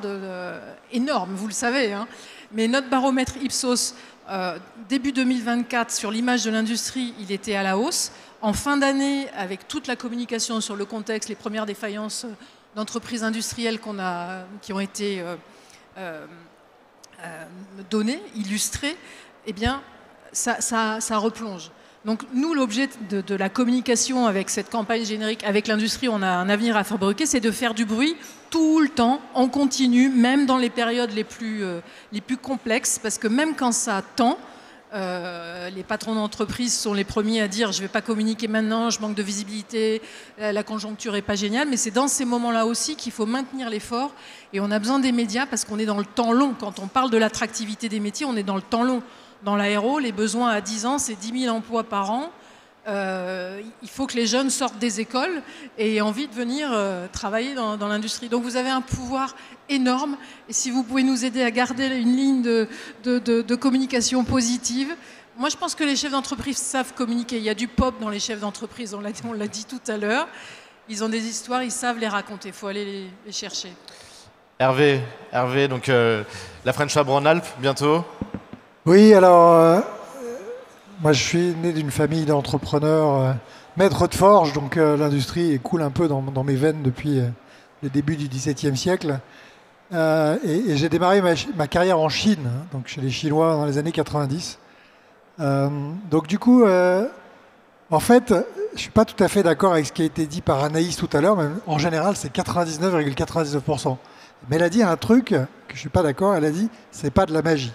énorme, vous le savez. Hein. Mais notre baromètre Ipsos, début 2024, sur l'image de l'industrie, il était à la hausse. En fin d'année, avec toute la communication sur le contexte, les premières défaillances d'entreprises industrielles qui ont été données, illustrées, eh bien, ça replonge. Donc nous, l'objet de la communication avec cette campagne générique, avec l'industrie, on a un avenir à fabriquer, c'est de faire du bruit tout le temps, en continu, même dans les périodes les plus complexes, parce que même quand ça tend, les patrons d'entreprise sont les premiers à dire « je ne vais pas communiquer maintenant, je manque de visibilité, la conjoncture n'est pas géniale », mais c'est dans ces moments-là aussi qu'il faut maintenir l'effort, et on a besoin des médias parce qu'on est dans le temps long. Quand on parle de l'attractivité des métiers, on est dans le temps long. Dans l'aéro, les besoins à 10 ans, c'est 10 000 emplois par an. Il faut que les jeunes sortent des écoles et aient envie de venir travailler dans l'industrie. Donc vous avez un pouvoir énorme. Et si vous pouvez nous aider à garder une ligne de communication positive, moi je pense que les chefs d'entreprise savent communiquer. Il y a du pop dans les chefs d'entreprise, on l'a dit tout à l'heure. Ils ont des histoires, ils savent les raconter. Il faut aller les chercher. Hervé, donc la French Fab Rhône-Alpes, bientôt. Oui, alors Moi, je suis né d'une famille d'entrepreneurs, maîtres de forge, donc l'industrie coule un peu dans mes veines depuis les débuts du XVIIe siècle. Et j'ai démarré ma carrière en Chine, hein, donc chez les Chinois dans les années 90. Donc du coup, en fait, je ne suis pas tout à fait d'accord avec ce qui a été dit par Anaïs tout à l'heure, mais en général, c'est 99,99%. Mais elle a dit un truc que je ne suis pas d'accord, elle a dit « c'est pas de la magie ».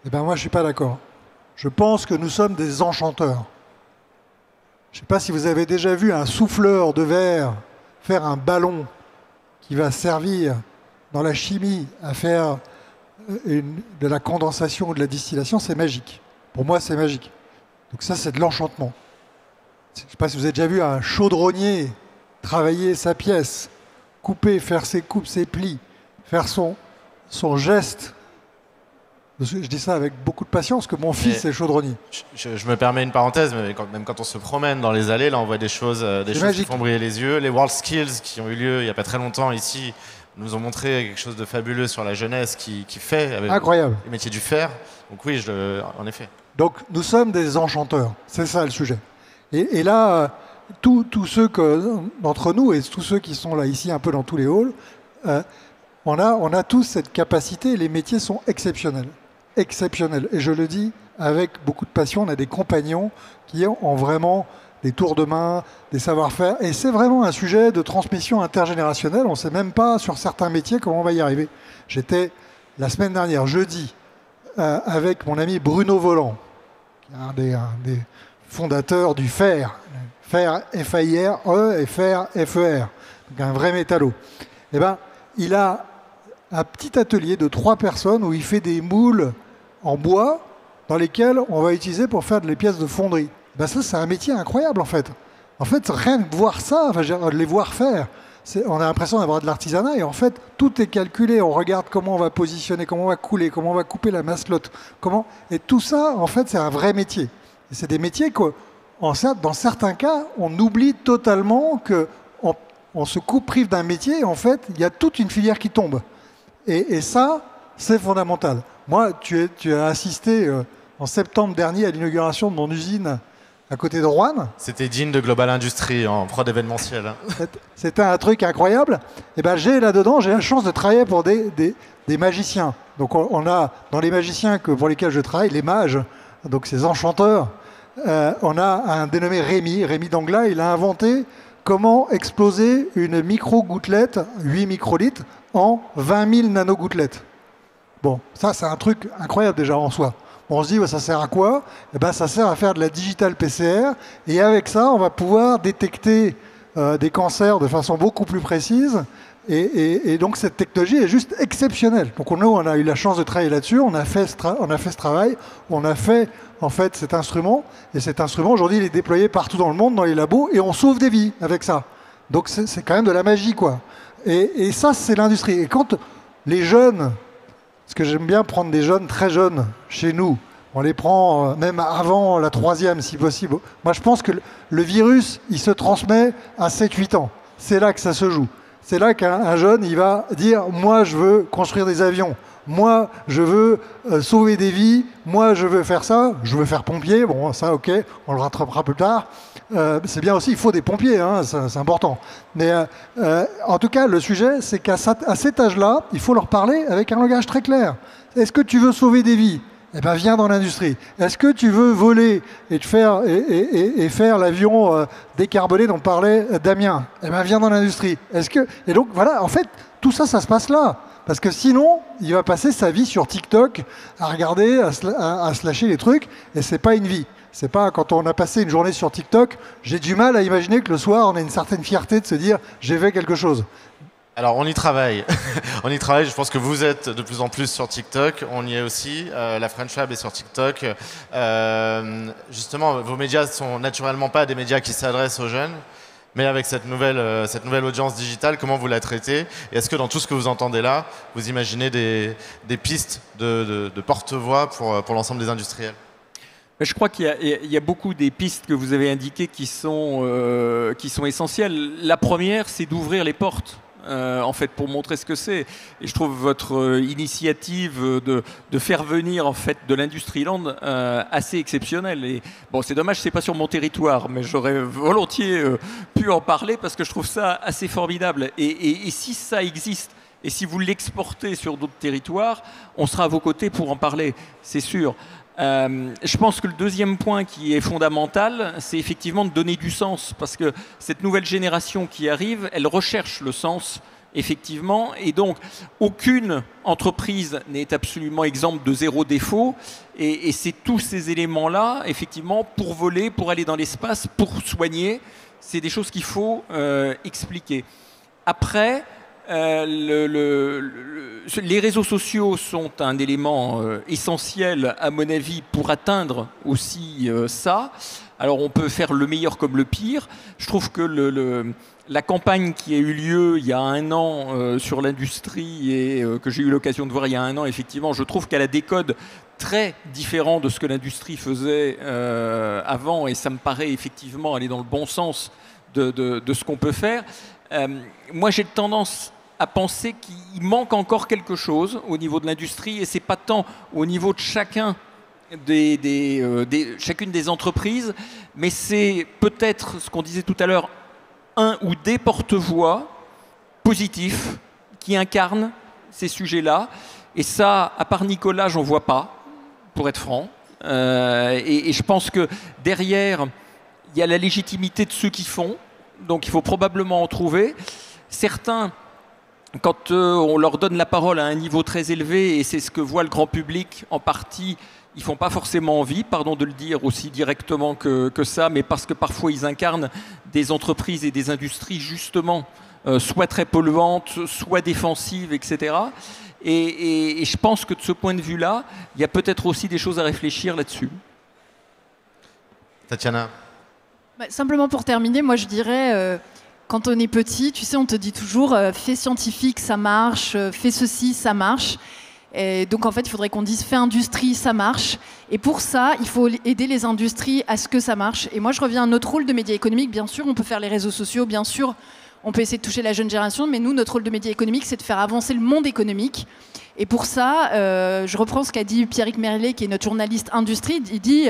Eh bien moi, je ne suis pas d'accord. Je pense que nous sommes des enchanteurs. Je ne sais pas si vous avez déjà vu un souffleur de verre faire un ballon qui va servir dans la chimie à faire de la condensation ou de la distillation, c'est magique. Pour moi, c'est magique. Donc ça, c'est de l'enchantement. Je ne sais pas si vous avez déjà vu un chaudronnier travailler sa pièce, couper, faire ses coupes, ses plis, faire son geste. Je dis ça avec beaucoup de patience, parce que mon fils est chaudronnier. Je me permets une parenthèse, mais même quand on se promène dans les allées, là, on voit des choses qui font briller les yeux. Les World Skills qui ont eu lieu il n'y a pas très longtemps ici nous ont montré quelque chose de fabuleux sur la jeunesse qui fait avec incroyable. Les métiers du fer. Donc oui, en effet. Donc nous sommes des enchanteurs, c'est ça le sujet. Et là, tous ceux d'entre nous et tous ceux qui sont là ici un peu dans tous les halls, on a tous cette capacité, les métiers sont exceptionnels. Exceptionnels. Et je le dis avec beaucoup de passion, on a des compagnons qui ont vraiment des tours de main, des savoir-faire. Et c'est vraiment un sujet de transmission intergénérationnelle. On ne sait même pas sur certains métiers comment on va y arriver. J'étais la semaine dernière, jeudi, avec mon ami Bruno Voland, un des fondateurs du FAIR. FAIR, F-A-I-R-E et FAIR, F-E-R. Donc un vrai métallo. Eh ben, il a un petit atelier de 3 personnes où il fait des moules en bois dans lesquels on va utiliser pour faire des pièces de fonderie. Ben ça, c'est un métier incroyable en fait. En fait, rien que voir ça, enfin, de les voir faire, on a l'impression d'avoir de l'artisanat et en fait, tout est calculé. On regarde comment on va positionner, comment on va couler, comment on va couper la masselotte. Et tout ça, en fait, c'est un vrai métier. Et c'est des métiers que, dans certains cas, on oublie totalement qu'on se prive d'un métier et en fait, il y a toute une filière qui tombe. Et ça, c'est fondamental. Moi, tu as assisté en septembre dernier à l'inauguration de mon usine à côté de Roanne. C'était digne de Global Industries en prod événementiel. C'était un truc incroyable. Et ben, j'ai là-dedans, j'ai la chance de travailler pour des magiciens. Donc on a, dans les magiciens pour lesquels je travaille, les mages, donc ces enchanteurs, on a un dénommé Rémi Danglas. Il a inventé comment exploser une micro-gouttelette, 8 microlitres, en 20 000 nanogouttelettes. Bon, ça c'est un truc incroyable déjà en soi. On se dit, ça sert à quoi? Eh ben, ça sert à faire de la digital PCR. Et avec ça, on va pouvoir détecter des cancers de façon beaucoup plus précise. Et donc, cette technologie est juste exceptionnelle. Donc, nous, on a eu la chance de travailler là-dessus. On a fait ce travail. On a fait, en fait, cet instrument. Et cet instrument, aujourd'hui, il est déployé partout dans le monde, dans les labos. Et on sauve des vies avec ça. Donc, c'est quand même de la magie, quoi. Et ça, c'est l'industrie. Et quand les jeunes... Parce que j'aime bien prendre des jeunes très jeunes chez nous. On les prend même avant la 3e, si possible. Moi, je pense que le virus, il se transmet à 7-8 ans. C'est là que ça se joue. C'est là qu'un jeune, il va dire « Moi, je veux construire des avions. Moi, je veux sauver des vies. Moi, je veux faire ça. Je veux faire pompier. » Bon, ça, OK, on le rattrapera plus tard. C'est bien aussi, il faut des pompiers, hein, c'est important. Mais en tout cas, le sujet, c'est qu'à cet âge-là, il faut leur parler avec un langage très clair. Est-ce que tu veux sauver des vies? Eh bien, viens dans l'industrie. Est-ce que tu veux voler et faire l'avion décarboné dont parlait Damien? Eh bien, viens dans l'industrie. Et donc, voilà, en fait, tout ça, ça se passe là. Parce que sinon, il va passer sa vie sur TikTok à regarder, à se lâcher les trucs, et c'est pas une vie. C'est pas quand on a passé une journée sur TikTok, j'ai du mal à imaginer que le soir, on a une certaine fierté de se dire j'ai fait quelque chose. Alors on y travaille. On y travaille, je pense que vous êtes de plus en plus sur TikTok, on y est aussi, la French Fab est sur TikTok. Justement, vos médias sont naturellement pas des médias qui s'adressent aux jeunes, mais avec cette nouvelle audience digitale, comment vous la traitez? Et est-ce que dans tout ce que vous entendez là, vous imaginez des pistes de porte-voix pour l'ensemble des industriels? Je crois qu'il y a beaucoup des pistes que vous avez indiquées qui sont essentielles. La première, c'est d'ouvrir les portes. en fait, pour montrer ce que c'est. Et je trouve votre initiative de faire venir en fait de l'Industriland assez exceptionnelle. Et bon, c'est dommage, c'est pas sur mon territoire, mais j'aurais volontiers pu en parler parce que je trouve ça assez formidable. Et si ça existe, et si vous l'exportez sur d'autres territoires, on sera à vos côtés pour en parler, c'est sûr. Je pense que le deuxième point qui est fondamental, c'est effectivement de donner du sens, parce que cette nouvelle génération qui arrive, elle recherche le sens, effectivement, et donc aucune entreprise n'est absolument exempte de zéro défaut, et c'est tous ces éléments-là, effectivement, pour voler, pour aller dans l'espace, pour soigner, c'est des choses qu'il faut expliquer. Après, les réseaux sociaux sont un élément essentiel, à mon avis, pour atteindre aussi ça. Alors, on peut faire le meilleur comme le pire. Je trouve que la campagne qui a eu lieu il y a 1 an sur l'industrie et que j'ai eu l'occasion de voir il y a 1 an, effectivement, je trouve qu'elle a des codes très différents de ce que l'industrie faisait avant, et ça me paraît effectivement aller dans le bon sens de ce qu'on peut faire. Moi, j'ai tendance à penser qu'il manque encore quelque chose au niveau de l'industrie, et c'est pas tant au niveau de chacune des entreprises, mais c'est peut-être ce qu'on disait tout à l'heure, un ou des porte-voix positifs qui incarnent ces sujets-là. Et ça, à part Nicolas, j'en vois pas, pour être franc. Et je pense que derrière, il y a la légitimité de ceux qui font, donc il faut probablement en trouver. Certains, quand on leur donne la parole à un niveau très élevé, et c'est ce que voit le grand public en partie, ils ne font pas forcément envie, pardon de le dire aussi directement que ça, mais parce que parfois ils incarnent des entreprises et des industries justement, soit très polluantes, soit défensives, etc. Et je pense que de ce point de vue-là, il y a peut-être aussi des choses à réfléchir là-dessus. Tatiana. Simplement pour terminer, moi je dirais... Quand on est petit, tu sais, on te dit toujours fais scientifique, ça marche, fais ceci, ça marche. Et donc en fait, il faudrait qu'on dise fais industrie, ça marche. Et pour ça, il faut aider les industries à ce que ça marche. Et moi, je reviens à notre rôle de média économique. Bien sûr, on peut faire les réseaux sociaux, bien sûr, on peut essayer de toucher la jeune génération, mais nous, notre rôle de média économique, c'est de faire avancer le monde économique. Et pour ça, je reprends ce qu'a dit Pierrick Merlet, qui est notre journaliste industrie. Il dit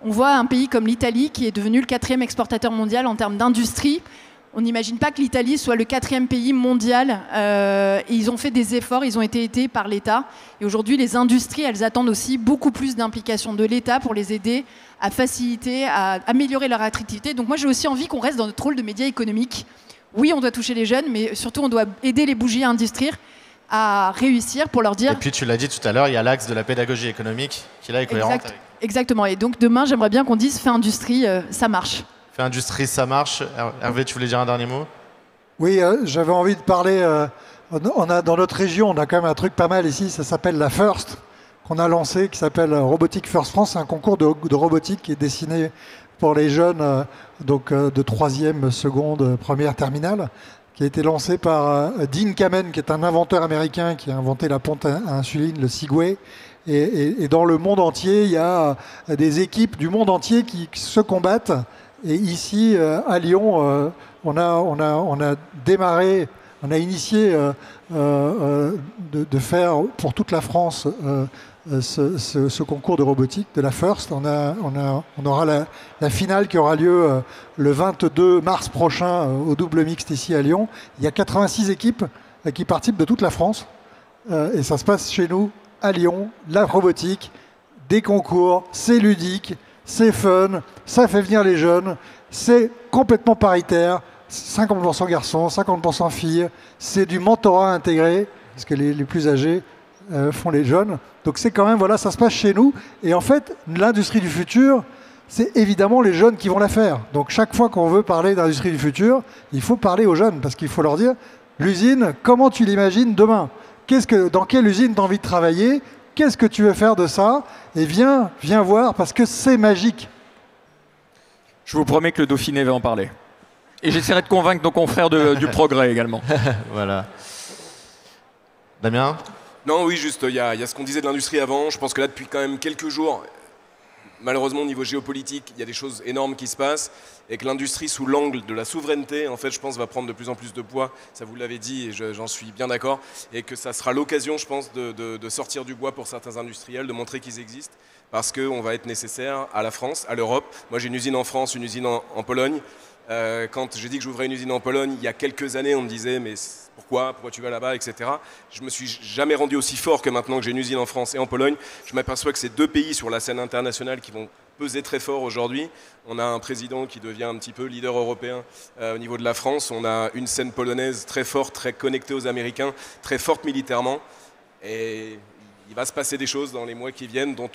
on voit un pays comme l'Italie, qui est devenu le 4e exportateur mondial en termes d'industrie. On n'imagine pas que l'Italie soit le 4e pays mondial. Et ils ont fait des efforts, ils ont été aidés par l'État. Et aujourd'hui, les industries, elles attendent aussi beaucoup plus d'implication de l'État pour les aider à faciliter, à améliorer leur attractivité. Donc moi, j'ai aussi envie qu'on reste dans notre rôle de média économique. Oui, on doit toucher les jeunes, mais surtout, on doit aider les bougies industrielles à réussir pour leur dire... Et puis, tu l'as dit tout à l'heure, il y a l'axe de la pédagogie économique qui là est cohérente. Exactement. Et donc, demain, j'aimerais bien qu'on dise « Fais industrie, ça marche ». Fait industrie, ça marche. Hervé, tu voulais dire un dernier mot? Oui, j'avais envie de parler. Dans notre région, on a quand même un truc pas mal ici, ça s'appelle la FIRST, qu'on a lancé, qui s'appelle Robotique First France. C'est un concours de robotique qui est destiné pour les jeunes donc, de 3e, seconde, première, terminale, qui a été lancé par Dean Kamen, qui est un inventeur américain qui a inventé la pompe à insuline, le Segway. Et dans le monde entier, il y a des équipes du monde entier qui se combattent. Et ici, à Lyon, on a démarré, on a initié de faire pour toute la France ce concours de robotique de la FIRST. On aura la finale qui aura lieu le 22 mars prochain au double mixte ici à Lyon. Il y a 86 équipes qui participent de toute la France. Et ça se passe chez nous, à Lyon, la robotique, des concours, c'est ludique. C'est fun, ça fait venir les jeunes, c'est complètement paritaire, 50% garçons, 50% filles, c'est du mentorat intégré, parce que les plus âgés font les jeunes. Donc c'est quand même, voilà, ça se passe chez nous. Et en fait, l'industrie du futur, c'est évidemment les jeunes qui vont la faire. Donc chaque fois qu'on veut parler d'industrie du futur, il faut parler aux jeunes, parce qu'il faut leur dire, l'usine, comment tu l'imagines demain? Dans quelle usine tu as envie de travailler? Qu'est-ce que tu veux faire de ça? Et viens voir, parce que c'est magique. Je vous promets que le Dauphiné va en parler. Et j'essaierai de convaincre nos confrères du Progrès également. Voilà. Damien? Non, oui, juste, il y a ce qu'on disait de l'industrie avant. Je pense que là, depuis quand même quelques jours, malheureusement, au niveau géopolitique, il y a des choses énormes qui se passent et que l'industrie, sous l'angle de la souveraineté, en fait, je pense, va prendre de plus en plus de poids. Ça, vous l'avez dit et j'en suis bien d'accord. Et que ça sera l'occasion, je pense, de sortir du bois pour certains industriels, de montrer qu'ils existent parce qu'on va être nécessaire à la France, à l'Europe. Moi, j'ai une usine en France, une usine en Pologne. Quand j'ai dit que j'ouvrais une usine en Pologne, il y a quelques années, on me disait mais pourquoi tu vas là-bas, etc. Je me suis jamais rendu aussi fort que maintenant que j'ai une usine en France et en Pologne. Je m'aperçois que c'est deux pays sur la scène internationale qui vont peser très fort aujourd'hui. On a un président qui devient un petit peu leader européen au niveau de la France. On a une scène polonaise très forte, très connectée aux Américains, très forte militairement. Et il va se passer des choses dans les mois qui viennent dont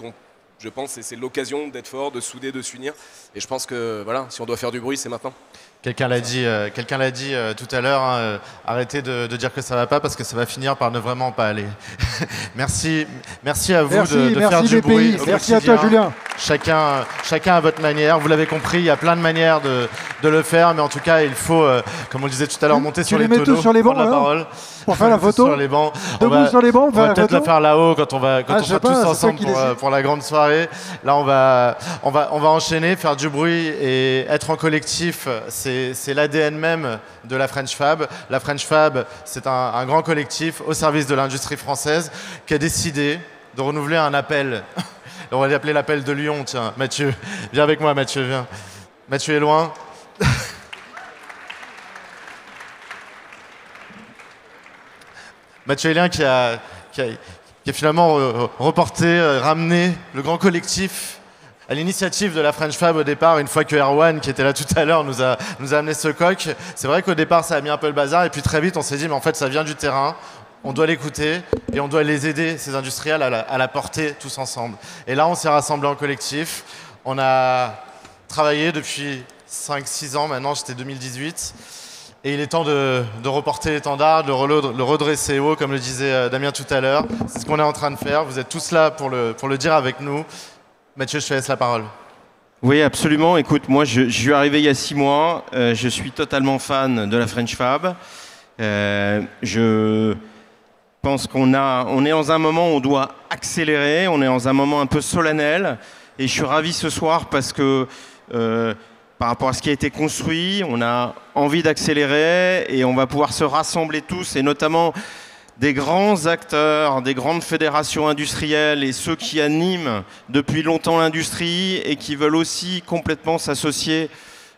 je pense que c'est l'occasion d'être fort, de souder, de s'unir. Et je pense que voilà, si on doit faire du bruit, c'est maintenant. Quelqu'un l'a dit tout à l'heure, hein, arrêtez de dire que ça va pas parce que ça va finir par ne vraiment pas aller. merci à vous de faire du bruit. Merci à toi, Julien. Chacun à votre manière. Vous l'avez compris, il y a plein de manières de le faire, mais en tout cas, il faut, comme on le disait tout à l'heure, monter sur les tonneaux, sur les bancs, prendre la parole. Pour faire la photo sur les bancs. Debout sur les bancs, on va peut-être la faire là-haut quand on sera tous ensemble pour la grande soirée. Là, on va enchaîner, faire du bruit et être en collectif. C'est l'ADN même de la French Fab. La French Fab, c'est un grand collectif au service de l'industrie française qui a décidé de renouveler un appel. On va l'appeler l'appel de Lyon. Tiens, Mathieu, viens avec moi, Mathieu, viens. Mathieu est loin. Mathieu Hélien qui a finalement reporté, ramené le grand collectif à l'initiative de la French Fab au départ, une fois que Erwan, qui était là tout à l'heure, nous a amené ce coq. C'est vrai qu'au départ, ça a mis un peu le bazar, et puis très vite, on s'est dit, mais en fait, ça vient du terrain, on doit l'écouter, et on doit les aider, ces industriels, à la porter tous ensemble. Et là, on s'est rassemblés en collectif. On a travaillé depuis 5-6 ans maintenant, c'était 2018. Et il est temps de reporter l'étendard, de le redresser haut, comme le disait Damien tout à l'heure. C'est ce qu'on est en train de faire. Vous êtes tous là pour le dire avec nous. Mathieu, je te laisse la parole. Oui, absolument. Écoute, moi, je suis arrivé il y a 6 mois. Je suis totalement fan de la French Fab. Je pense on est dans un moment où on doit accélérer. On est dans un moment un peu solennel. Et je suis ravi ce soir parce que par rapport à ce qui a été construit, on a envie d'accélérer et on va pouvoir se rassembler tous, et notamment des grands acteurs, des grandes fédérations industrielles et ceux qui animent depuis longtemps l'industrie et qui veulent aussi complètement s'associer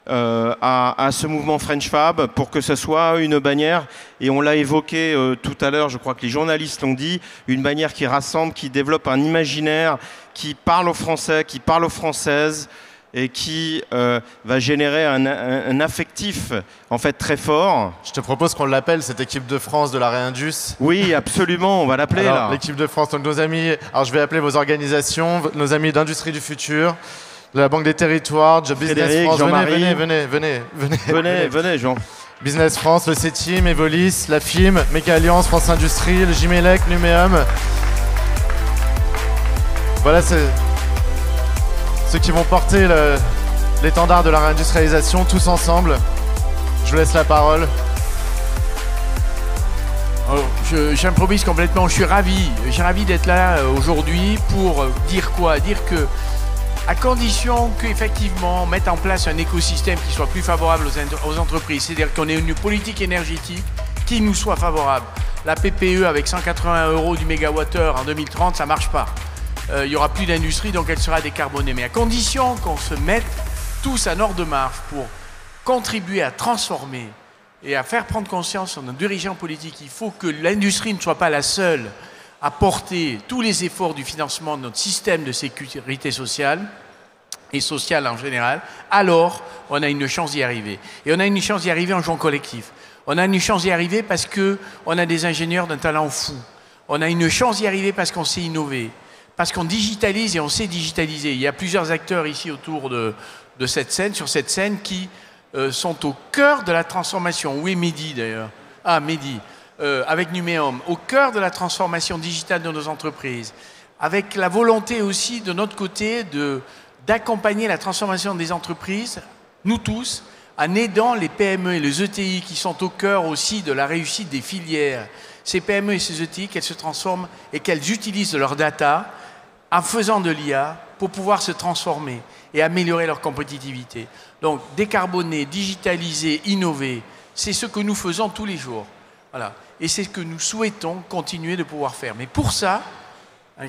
à ce mouvement French Fab pour que ce soit une bannière, et on l'a évoqué tout à l'heure, je crois que les journalistes l'ont dit, une bannière qui rassemble, qui développe un imaginaire, qui parle aux Français, qui parle aux Françaises, et qui va générer un affectif en fait très fort. Je te propose qu'on l'appelle cette équipe de France de la Réindus. Oui, absolument, on va l'appeler là. L'équipe de France, donc nos amis, alors je vais appeler vos organisations, nos amis d'Industrie du Futur, de la Banque des Territoires, Job Business France. Venez, Jean. Business France, le C-Team, Evolis, la FIM, Méca Alliance, France Industrie, le Gimelec, Numéum. Voilà, c'est ceux qui vont porter l'étendard de la réindustrialisation tous ensemble. Je vous laisse la parole. J'improvise complètement, je suis ravi d'être là aujourd'hui pour dire quoi? Dire que, à condition qu'effectivement on mette en place un écosystème qui soit plus favorable aux entreprises, c'est-à-dire qu'on ait une politique énergétique qui nous soit favorable. La PPE avec 180 € du mégawattheure en 2030, ça ne marche pas. Il n'y aura plus d'industrie, donc elle sera décarbonée. Mais à condition qu'on se mette tous à nord de marche pour contribuer à transformer et à faire prendre conscience à nos dirigeants politiques, il faut que l'industrie ne soit pas la seule à porter tous les efforts du financement de notre système de sécurité sociale et sociale en général, alors on a une chance d'y arriver. Et on a une chance d'y arriver en jouant collectif. On a une chance d'y arriver parce qu'on a des ingénieurs d'un talent fou. On a une chance d'y arriver parce qu'on sait innover. Parce qu'on digitalise et on sait digitaliser. Il y a plusieurs acteurs ici autour de cette scène, sur cette scène, qui sont au cœur de la transformation. Où est Mehdi d'ailleurs? Ah, Mehdi, avec Numéum, au cœur de la transformation digitale de nos entreprises, avec la volonté aussi de notre côté d'accompagner la transformation des entreprises, nous tous, en aidant les PME et les ETI qui sont au cœur aussi de la réussite des filières. Ces PME et ces ETI, qu'elles se transforment et qu'elles utilisent leur data en faisant de l'IA pour pouvoir se transformer et améliorer leur compétitivité. Donc décarboner, digitaliser, innover, c'est ce que nous faisons tous les jours. Voilà. Et c'est ce que nous souhaitons continuer de pouvoir faire. Mais pour ça,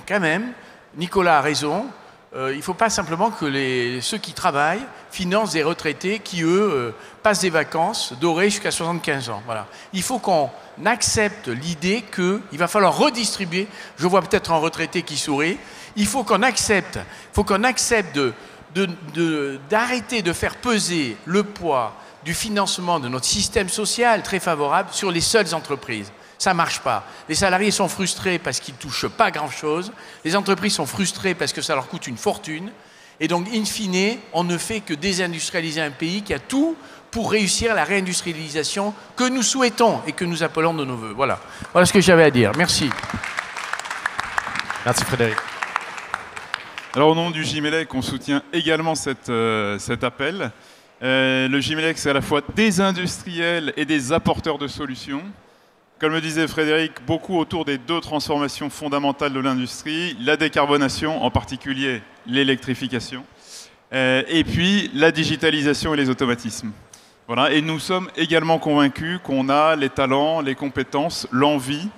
quand même, Nicolas a raison, il ne faut pas simplement que ceux qui travaillent financent des retraités qui, eux, passent des vacances dorées jusqu'à 75 ans. Voilà. Il faut qu'on accepte l'idée qu'il va falloir redistribuer. Je vois peut-être un retraité qui sourit. Il faut qu'on accepte, d'arrêter de faire peser le poids du financement de notre système social très favorable sur les seules entreprises. Ça ne marche pas. Les salariés sont frustrés parce qu'ils ne touchent pas grand-chose. Les entreprises sont frustrées parce que ça leur coûte une fortune. Et donc, in fine, on ne fait que désindustrialiser un pays qui a tout pour réussir la réindustrialisation que nous souhaitons et que nous appelons de nos voeux. Voilà. Voilà ce que j'avais à dire. Merci. Merci Frédéric. Alors au nom du Gimélec, on soutient également cet appel. Le Gimélec, c'est à la fois des industriels et des apporteurs de solutions. Comme le disait Frédéric, beaucoup autour des deux transformations fondamentales de l'industrie, la décarbonation, en particulier l'électrification, et puis la digitalisation et les automatismes. Voilà. Et nous sommes également convaincus qu'on a les talents, les compétences, l'envie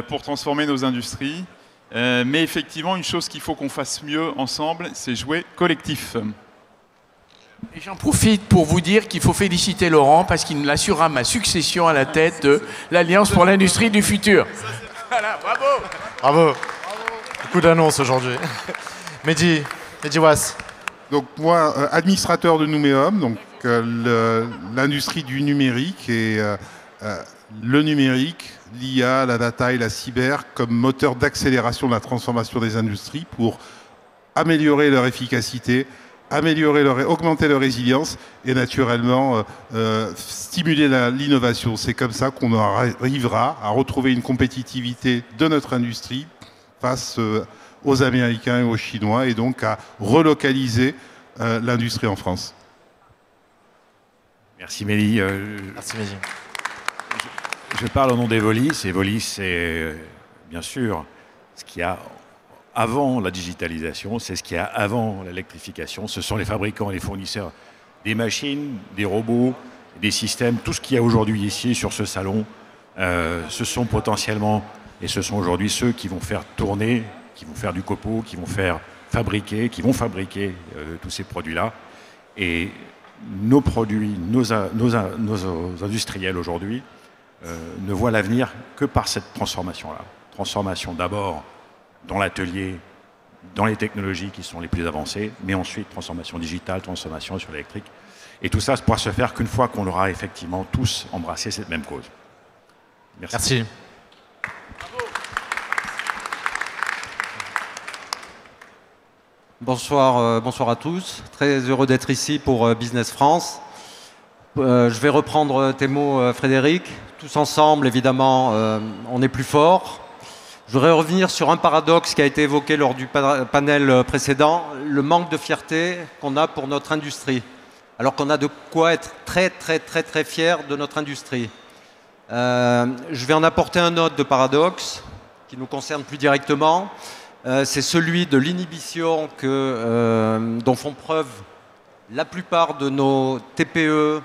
pour transformer nos industries. Mais effectivement, une chose qu'il faut qu'on fasse mieux ensemble, c'est jouer collectif. Et j'en profite pour vous dire qu'il faut féliciter Laurent parce qu'il nous assurera ma succession à la tête de l'Alliance pour l'industrie du futur. Voilà, bravo. Bravo. Beaucoup d'annonces aujourd'hui. Mehdi Was. Donc moi, administrateur de Nouméum, donc l'industrie du numérique et le numérique, l'IA, la data et la cyber comme moteur d'accélération de la transformation des industries pour améliorer leur efficacité, augmenter leur résilience et naturellement stimuler l'innovation. C'est comme ça qu'on arrivera à retrouver une compétitivité de notre industrie face aux Américains et aux Chinois et donc à relocaliser l'industrie en France. Merci Mélie. Merci Mehdi. Je parle au nom d'Evolis. Evolis, c'est bien sûr ce qu'il y a avant la digitalisation, c'est ce qu'il y a avant l'électrification. Ce sont les fabricants et les fournisseurs des machines, des robots, des systèmes. Tout ce qu'il y a aujourd'hui ici sur ce salon, ce sont potentiellement, et ce sont aujourd'hui ceux qui vont faire tourner, qui vont faire du copeau, qui vont fabriquer tous ces produits-là. Et nos produits, nos industriels aujourd'hui, ne voient l'avenir que par cette transformation-là. Transformation d'abord dans l'atelier, dans les technologies qui sont les plus avancées, mais ensuite transformation digitale, transformation sur l'électrique. Et tout ça pourra se faire qu'une fois qu'on aura effectivement tous embrassé cette même cause. Merci. Merci. Bonsoir, bonsoir à tous. Très heureux d'être ici pour Business France. Je vais reprendre tes mots, Frédéric. Tous ensemble, évidemment, on est plus fort. Je voudrais revenir sur un paradoxe qui a été évoqué lors du panel précédent, le manque de fierté qu'on a pour notre industrie, alors qu'on a de quoi être très fier de notre industrie. Je vais en apporter un autre de paradoxe qui nous concerne plus directement. C'est celui de l'inhibition dont font preuve la plupart de nos TPE,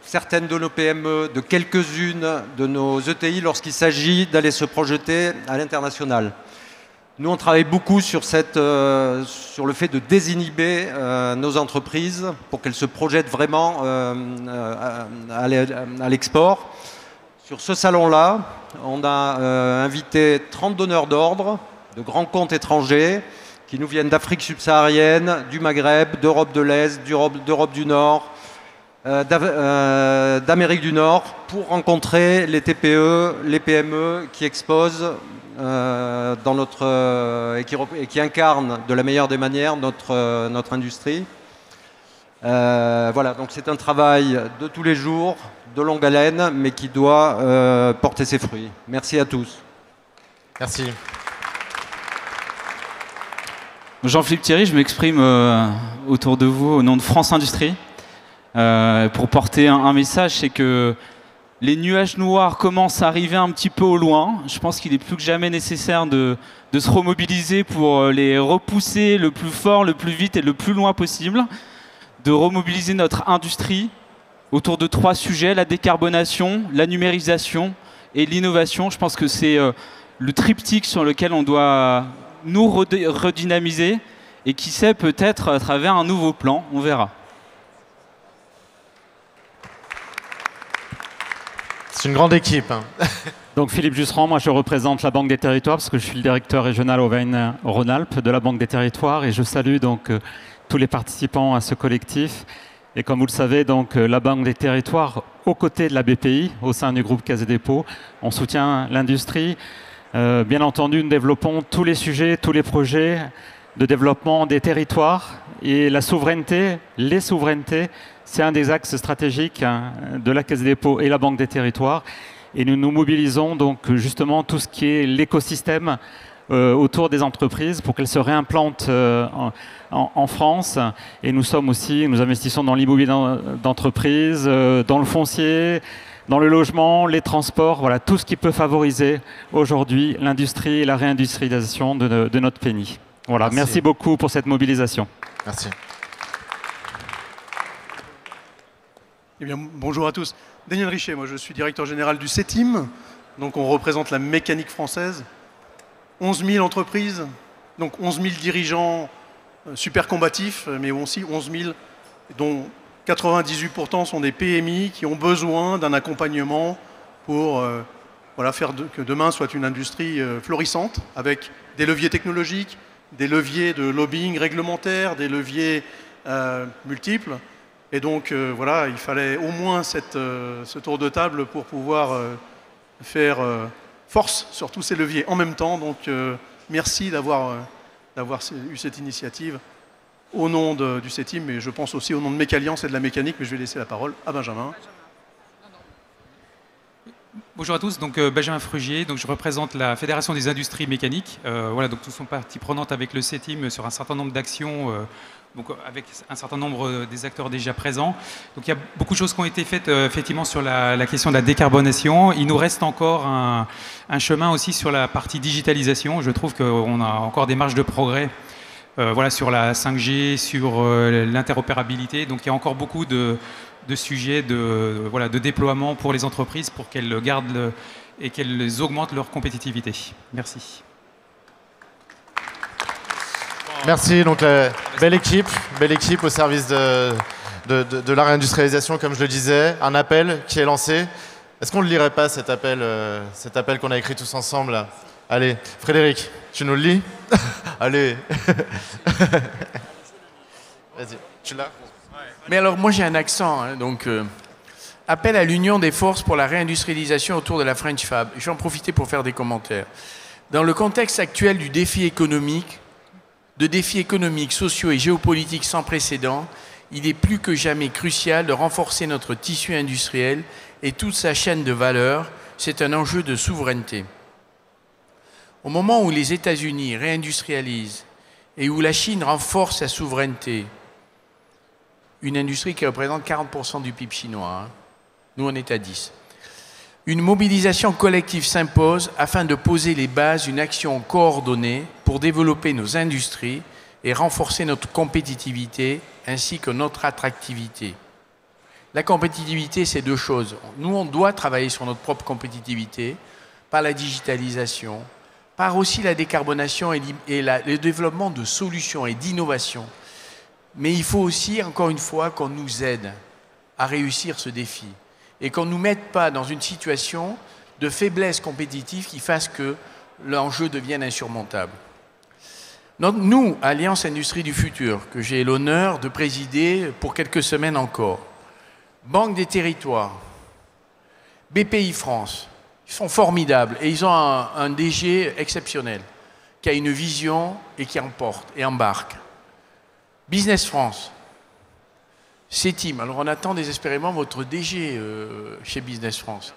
certaines de nos PME, de quelques-unes de nos ETI lorsqu'il s'agit d'aller se projeter à l'international. Nous, on travaille beaucoup sur le fait de désinhiber nos entreprises pour qu'elles se projettent vraiment à l'export. Sur ce salon-là, on a invité 30 donneurs d'ordre de grands comptes étrangers qui nous viennent d'Afrique subsaharienne, du Maghreb, d'Europe de l'Est, d'Europe du Nord, d'Amérique du Nord, pour rencontrer les TPE, les PME qui exposent et qui incarnent de la meilleure des manières notre industrie. Voilà, donc c'est un travail de tous les jours, de longue haleine, mais qui doit porter ses fruits. Merci à tous. Merci. Jean-Philippe Thierry, je m'exprime autour de vous au nom de France Industrie pour porter un message, c'est que les nuages noirs commencent à arriver un petit peu au loin. Je pense qu'il est plus que jamais nécessaire de se remobiliser pour les repousser le plus fort, le plus vite et le plus loin possible, de remobiliser notre industrie autour de 3 sujets, la décarbonation, la numérisation et l'innovation. Je pense que c'est le triptyque sur lequel on doit nous redynamiser et qui sait peut-être à travers un nouveau plan, on verra. C'est une grande équipe. Hein. Donc Philippe Jusserand, moi je représente la Banque des Territoires parce que je suis le directeur régional Auvergne-Rhône-Alpes de la Banque des Territoires et je salue donc tous les participants à ce collectif. Et comme vous le savez, donc la Banque des Territoires, aux côtés de la BPI, au sein du groupe Caisse des Dépôts, on soutient l'industrie. Bien entendu, nous développons tous les sujets, tous les projets de développement des territoires et la souveraineté, les souverainetés, c'est un des axes stratégiques de la Caisse des Dépôts et la Banque des Territoires. Et nous nous mobilisons donc justement tout ce qui est l'écosystème autour des entreprises pour qu'elles se réimplantent en France. Et nous investissons dans l'immobilier d'entreprise, dans le foncier, dans le logement, les transports, voilà, tout ce qui peut favoriser aujourd'hui l'industrie et la réindustrialisation de notre pays. Voilà, merci beaucoup pour cette mobilisation. Merci. Eh bien, bonjour à tous. Daniel Richet, moi je suis directeur général du CETIM, donc on représente la mécanique française. 11 000 entreprises, donc 11 000 dirigeants super combatifs, mais aussi 11 000 dont 98% sont des PMI qui ont besoin d'un accompagnement pour faire que demain soit une industrie florissante avec des leviers technologiques, des leviers de lobbying réglementaire, des leviers multiples. Et donc voilà, il fallait au moins ce tour de table pour pouvoir faire force sur tous ces leviers en même temps. Donc merci d'avoir eu cette initiative au nom du CETIM, mais je pense aussi au nom de Mécalliance et de la mécanique, mais je vais laisser la parole à Benjamin. Bonjour à tous, donc Benjamin Frugier, donc je représente la Fédération des industries mécaniques. Voilà, donc tous sont partie prenante avec le CETIM sur un certain nombre d'actions, donc avec un certain nombre des acteurs déjà présents. Donc il y a beaucoup de choses qui ont été faites effectivement sur la question de la décarbonation. Il nous reste encore un chemin aussi sur la partie digitalisation. Je trouve qu'on a encore des marges de progrès. Voilà, sur la 5G, sur l'interopérabilité. Donc il y a encore beaucoup de sujets de déploiement pour les entreprises pour qu'elles gardent et qu'elles augmentent leur compétitivité. Merci. Merci, donc belle équipe au service de la réindustrialisation, comme je le disais. Un appel qui est lancé. Est-ce qu'on ne le lirait pas, cet appel qu'on a écrit tous ensemble là? Allez, Frédéric, tu nous le lis? Allez. Vas-y, tu l'as? Mais alors, moi j'ai un accent, hein, donc appel à l'union des forces pour la réindustrialisation autour de la French Fab. Je vais en profiter pour faire des commentaires. Dans le contexte actuel de défis économiques, sociaux et géopolitiques sans précédent, il est plus que jamais crucial de renforcer notre tissu industriel et toute sa chaîne de valeur. C'est un enjeu de souveraineté. Au moment où les États-Unis réindustrialisent et où la Chine renforce sa souveraineté, une industrie qui représente 40% du PIB chinois, hein. Nous on est à 10%. Une mobilisation collective s'impose afin de poser les bases d'une action coordonnée pour développer nos industries et renforcer notre compétitivité ainsi que notre attractivité. La compétitivité, c'est 2 choses. Nous, on doit travailler sur notre propre compétitivité par la digitalisation, par aussi la décarbonation et le développement de solutions et d'innovations. Mais il faut aussi, encore une fois, qu'on nous aide à réussir ce défi et qu'on ne nous mette pas dans une situation de faiblesse compétitive qui fasse que l'enjeu devienne insurmontable. Donc, nous, Alliance Industrie du Futur, que j'ai l'honneur de présider pour quelques semaines encore, Banque des Territoires, BPI France, ils sont formidables et ils ont un DG exceptionnel qui a une vision et qui emporte et embarque. Business France, CETIM, alors on attend désespérément votre DG chez Business France.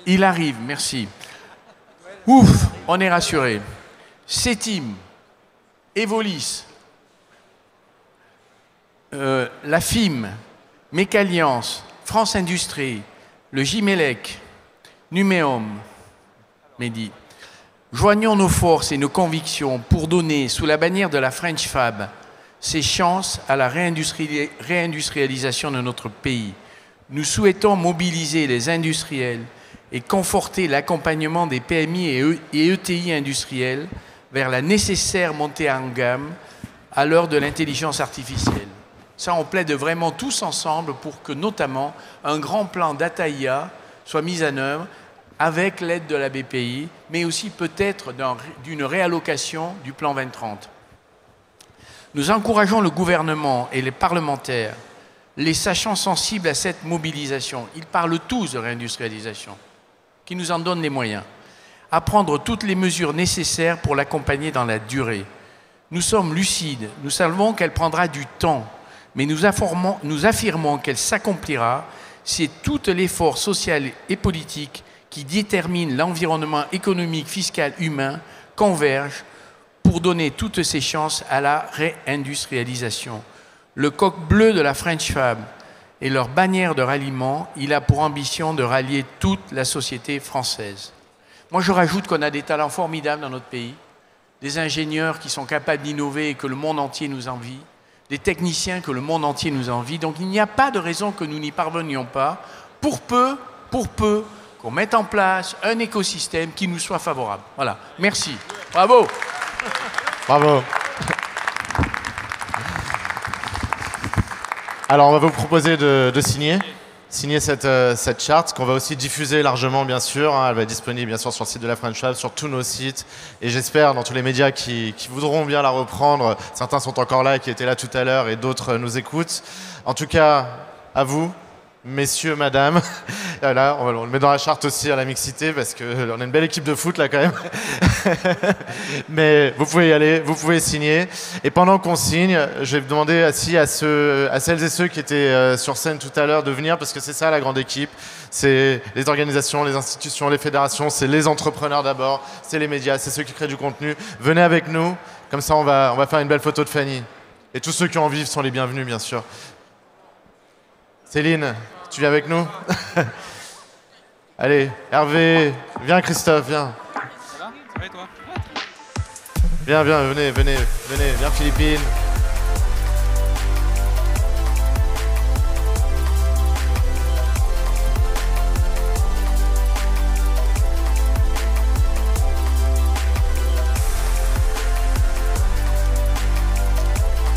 Il arrive, merci. Ouf, on est rassuré. CETIM, Evolis, la FIM, Mécalliance, France Industrie, le Gimelec, Numéum, Mehdi, joignons nos forces et nos convictions pour donner, sous la bannière de la French Fab, ses chances à la réindustrialisation de notre pays. Nous souhaitons mobiliser les industriels et conforter l'accompagnement des PMI et ETI industriels vers la nécessaire montée en gamme à l'heure de l'intelligence artificielle. Ça, on plaide vraiment tous ensemble pour que, notamment, un grand plan d'ATAIA soit mis en œuvre avec l'aide de la BPI, mais aussi peut-être d'une réallocation du plan 2030. Nous encourageons le gouvernement et les parlementaires, les sachant sensibles à cette mobilisation, ils parlent tous de réindustrialisation, qui nous en donnent les moyens, à prendre toutes les mesures nécessaires pour l'accompagner dans la durée. Nous sommes lucides, nous savons qu'elle prendra du temps, mais nous affirmons qu'elle s'accomplira si tout l'effort social et politique qui détermine l'environnement économique, fiscal, humain converge pour donner toutes ses chances à la réindustrialisation. Le coq bleu de la French Fab et leur bannière de ralliement, il a pour ambition de rallier toute la société française. Moi, je rajoute qu'on a des talents formidables dans notre pays, des ingénieurs qui sont capables d'innover et que le monde entier nous envie, des techniciens que le monde entier nous envie. Donc, il n'y a pas de raison que nous n'y parvenions pas, pour peu qu'on mette en place un écosystème qui nous soit favorable. Voilà. Merci. Bravo. Bravo. Alors, on va vous proposer de signer cette charte qu'on va aussi diffuser largement, bien sûr. Elle va être disponible, bien sûr, sur le site de la French Fab, sur tous nos sites. Et j'espère dans tous les médias qui voudront bien la reprendre. Certains sont encore là, qui étaient là tout à l'heure, et d'autres nous écoutent. En tout cas, à vous, messieurs, madame. Là, on le met dans la charte aussi à la mixité, parce qu'on a une belle équipe de foot, là, quand même. Mais vous pouvez y aller, vous pouvez signer. Et pendant qu'on signe, je vais demander à celles et ceux qui étaient sur scène tout à l'heure de venir, parce que c'est ça la grande équipe. C'est les organisations, les institutions, les fédérations, c'est les entrepreneurs d'abord, c'est les médias, c'est ceux qui créent du contenu. Venez avec nous, comme ça on va faire une belle photo de Fanny. Et tous ceux qui en vivent sont les bienvenus, bien sûr. Céline, tu viens avec nous? Allez, Hervé, viens Christophe, viens. Ça va? Ça va et toi? Viens, viens Philippine.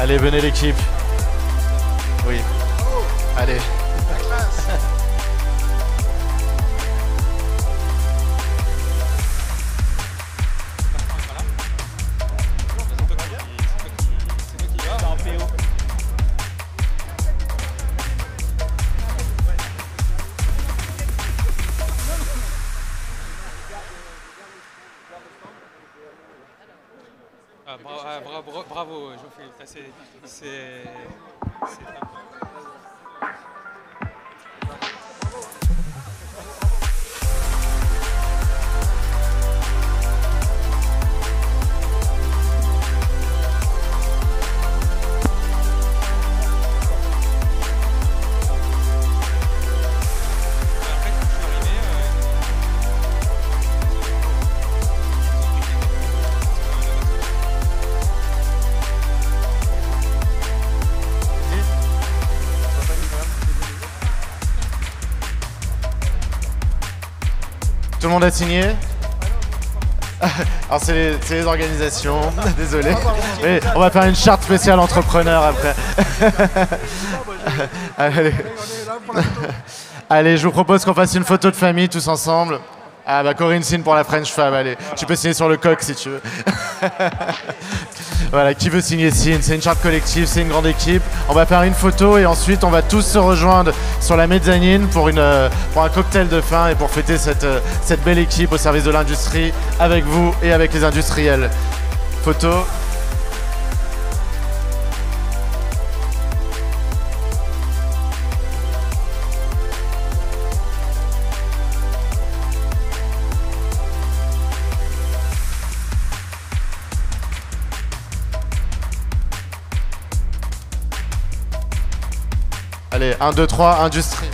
Allez, venez l'équipe. Oui. Allez. Bravo, Geoffrey. C'est Tout le monde a signé? Alors c'est les organisations, désolé. Mais on va faire une charte spéciale entrepreneur après. Allez, je vous propose qu'on fasse une photo de famille tous ensemble. Ah bah Corinne signe pour la French Fab, allez. Tu peux signer sur le coq si tu veux. Voilà, qui veut signer signe, c'est une charte collective, c'est une grande équipe. On va faire une photo et ensuite on va tous se rejoindre sur la mezzanine pour un cocktail de fin et pour fêter cette belle équipe au service de l'industrie avec vous et avec les industriels. Photo. Allez, 1, 2, 3, industrie.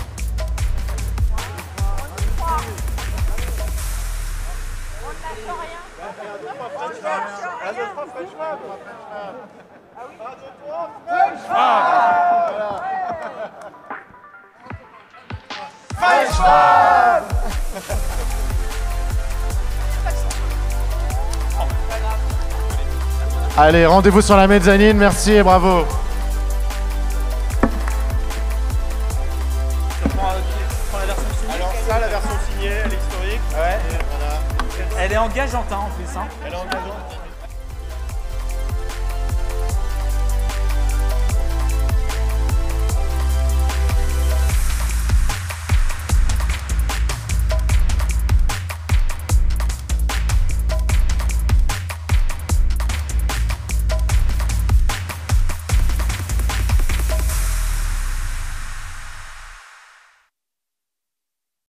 Allez, rendez-vous sur la mezzanine, merci et bravo. Alors ça, la version signée, elle est historique. Ouais. Elle est engageante hein, en plus. Hein. Elle est engageante.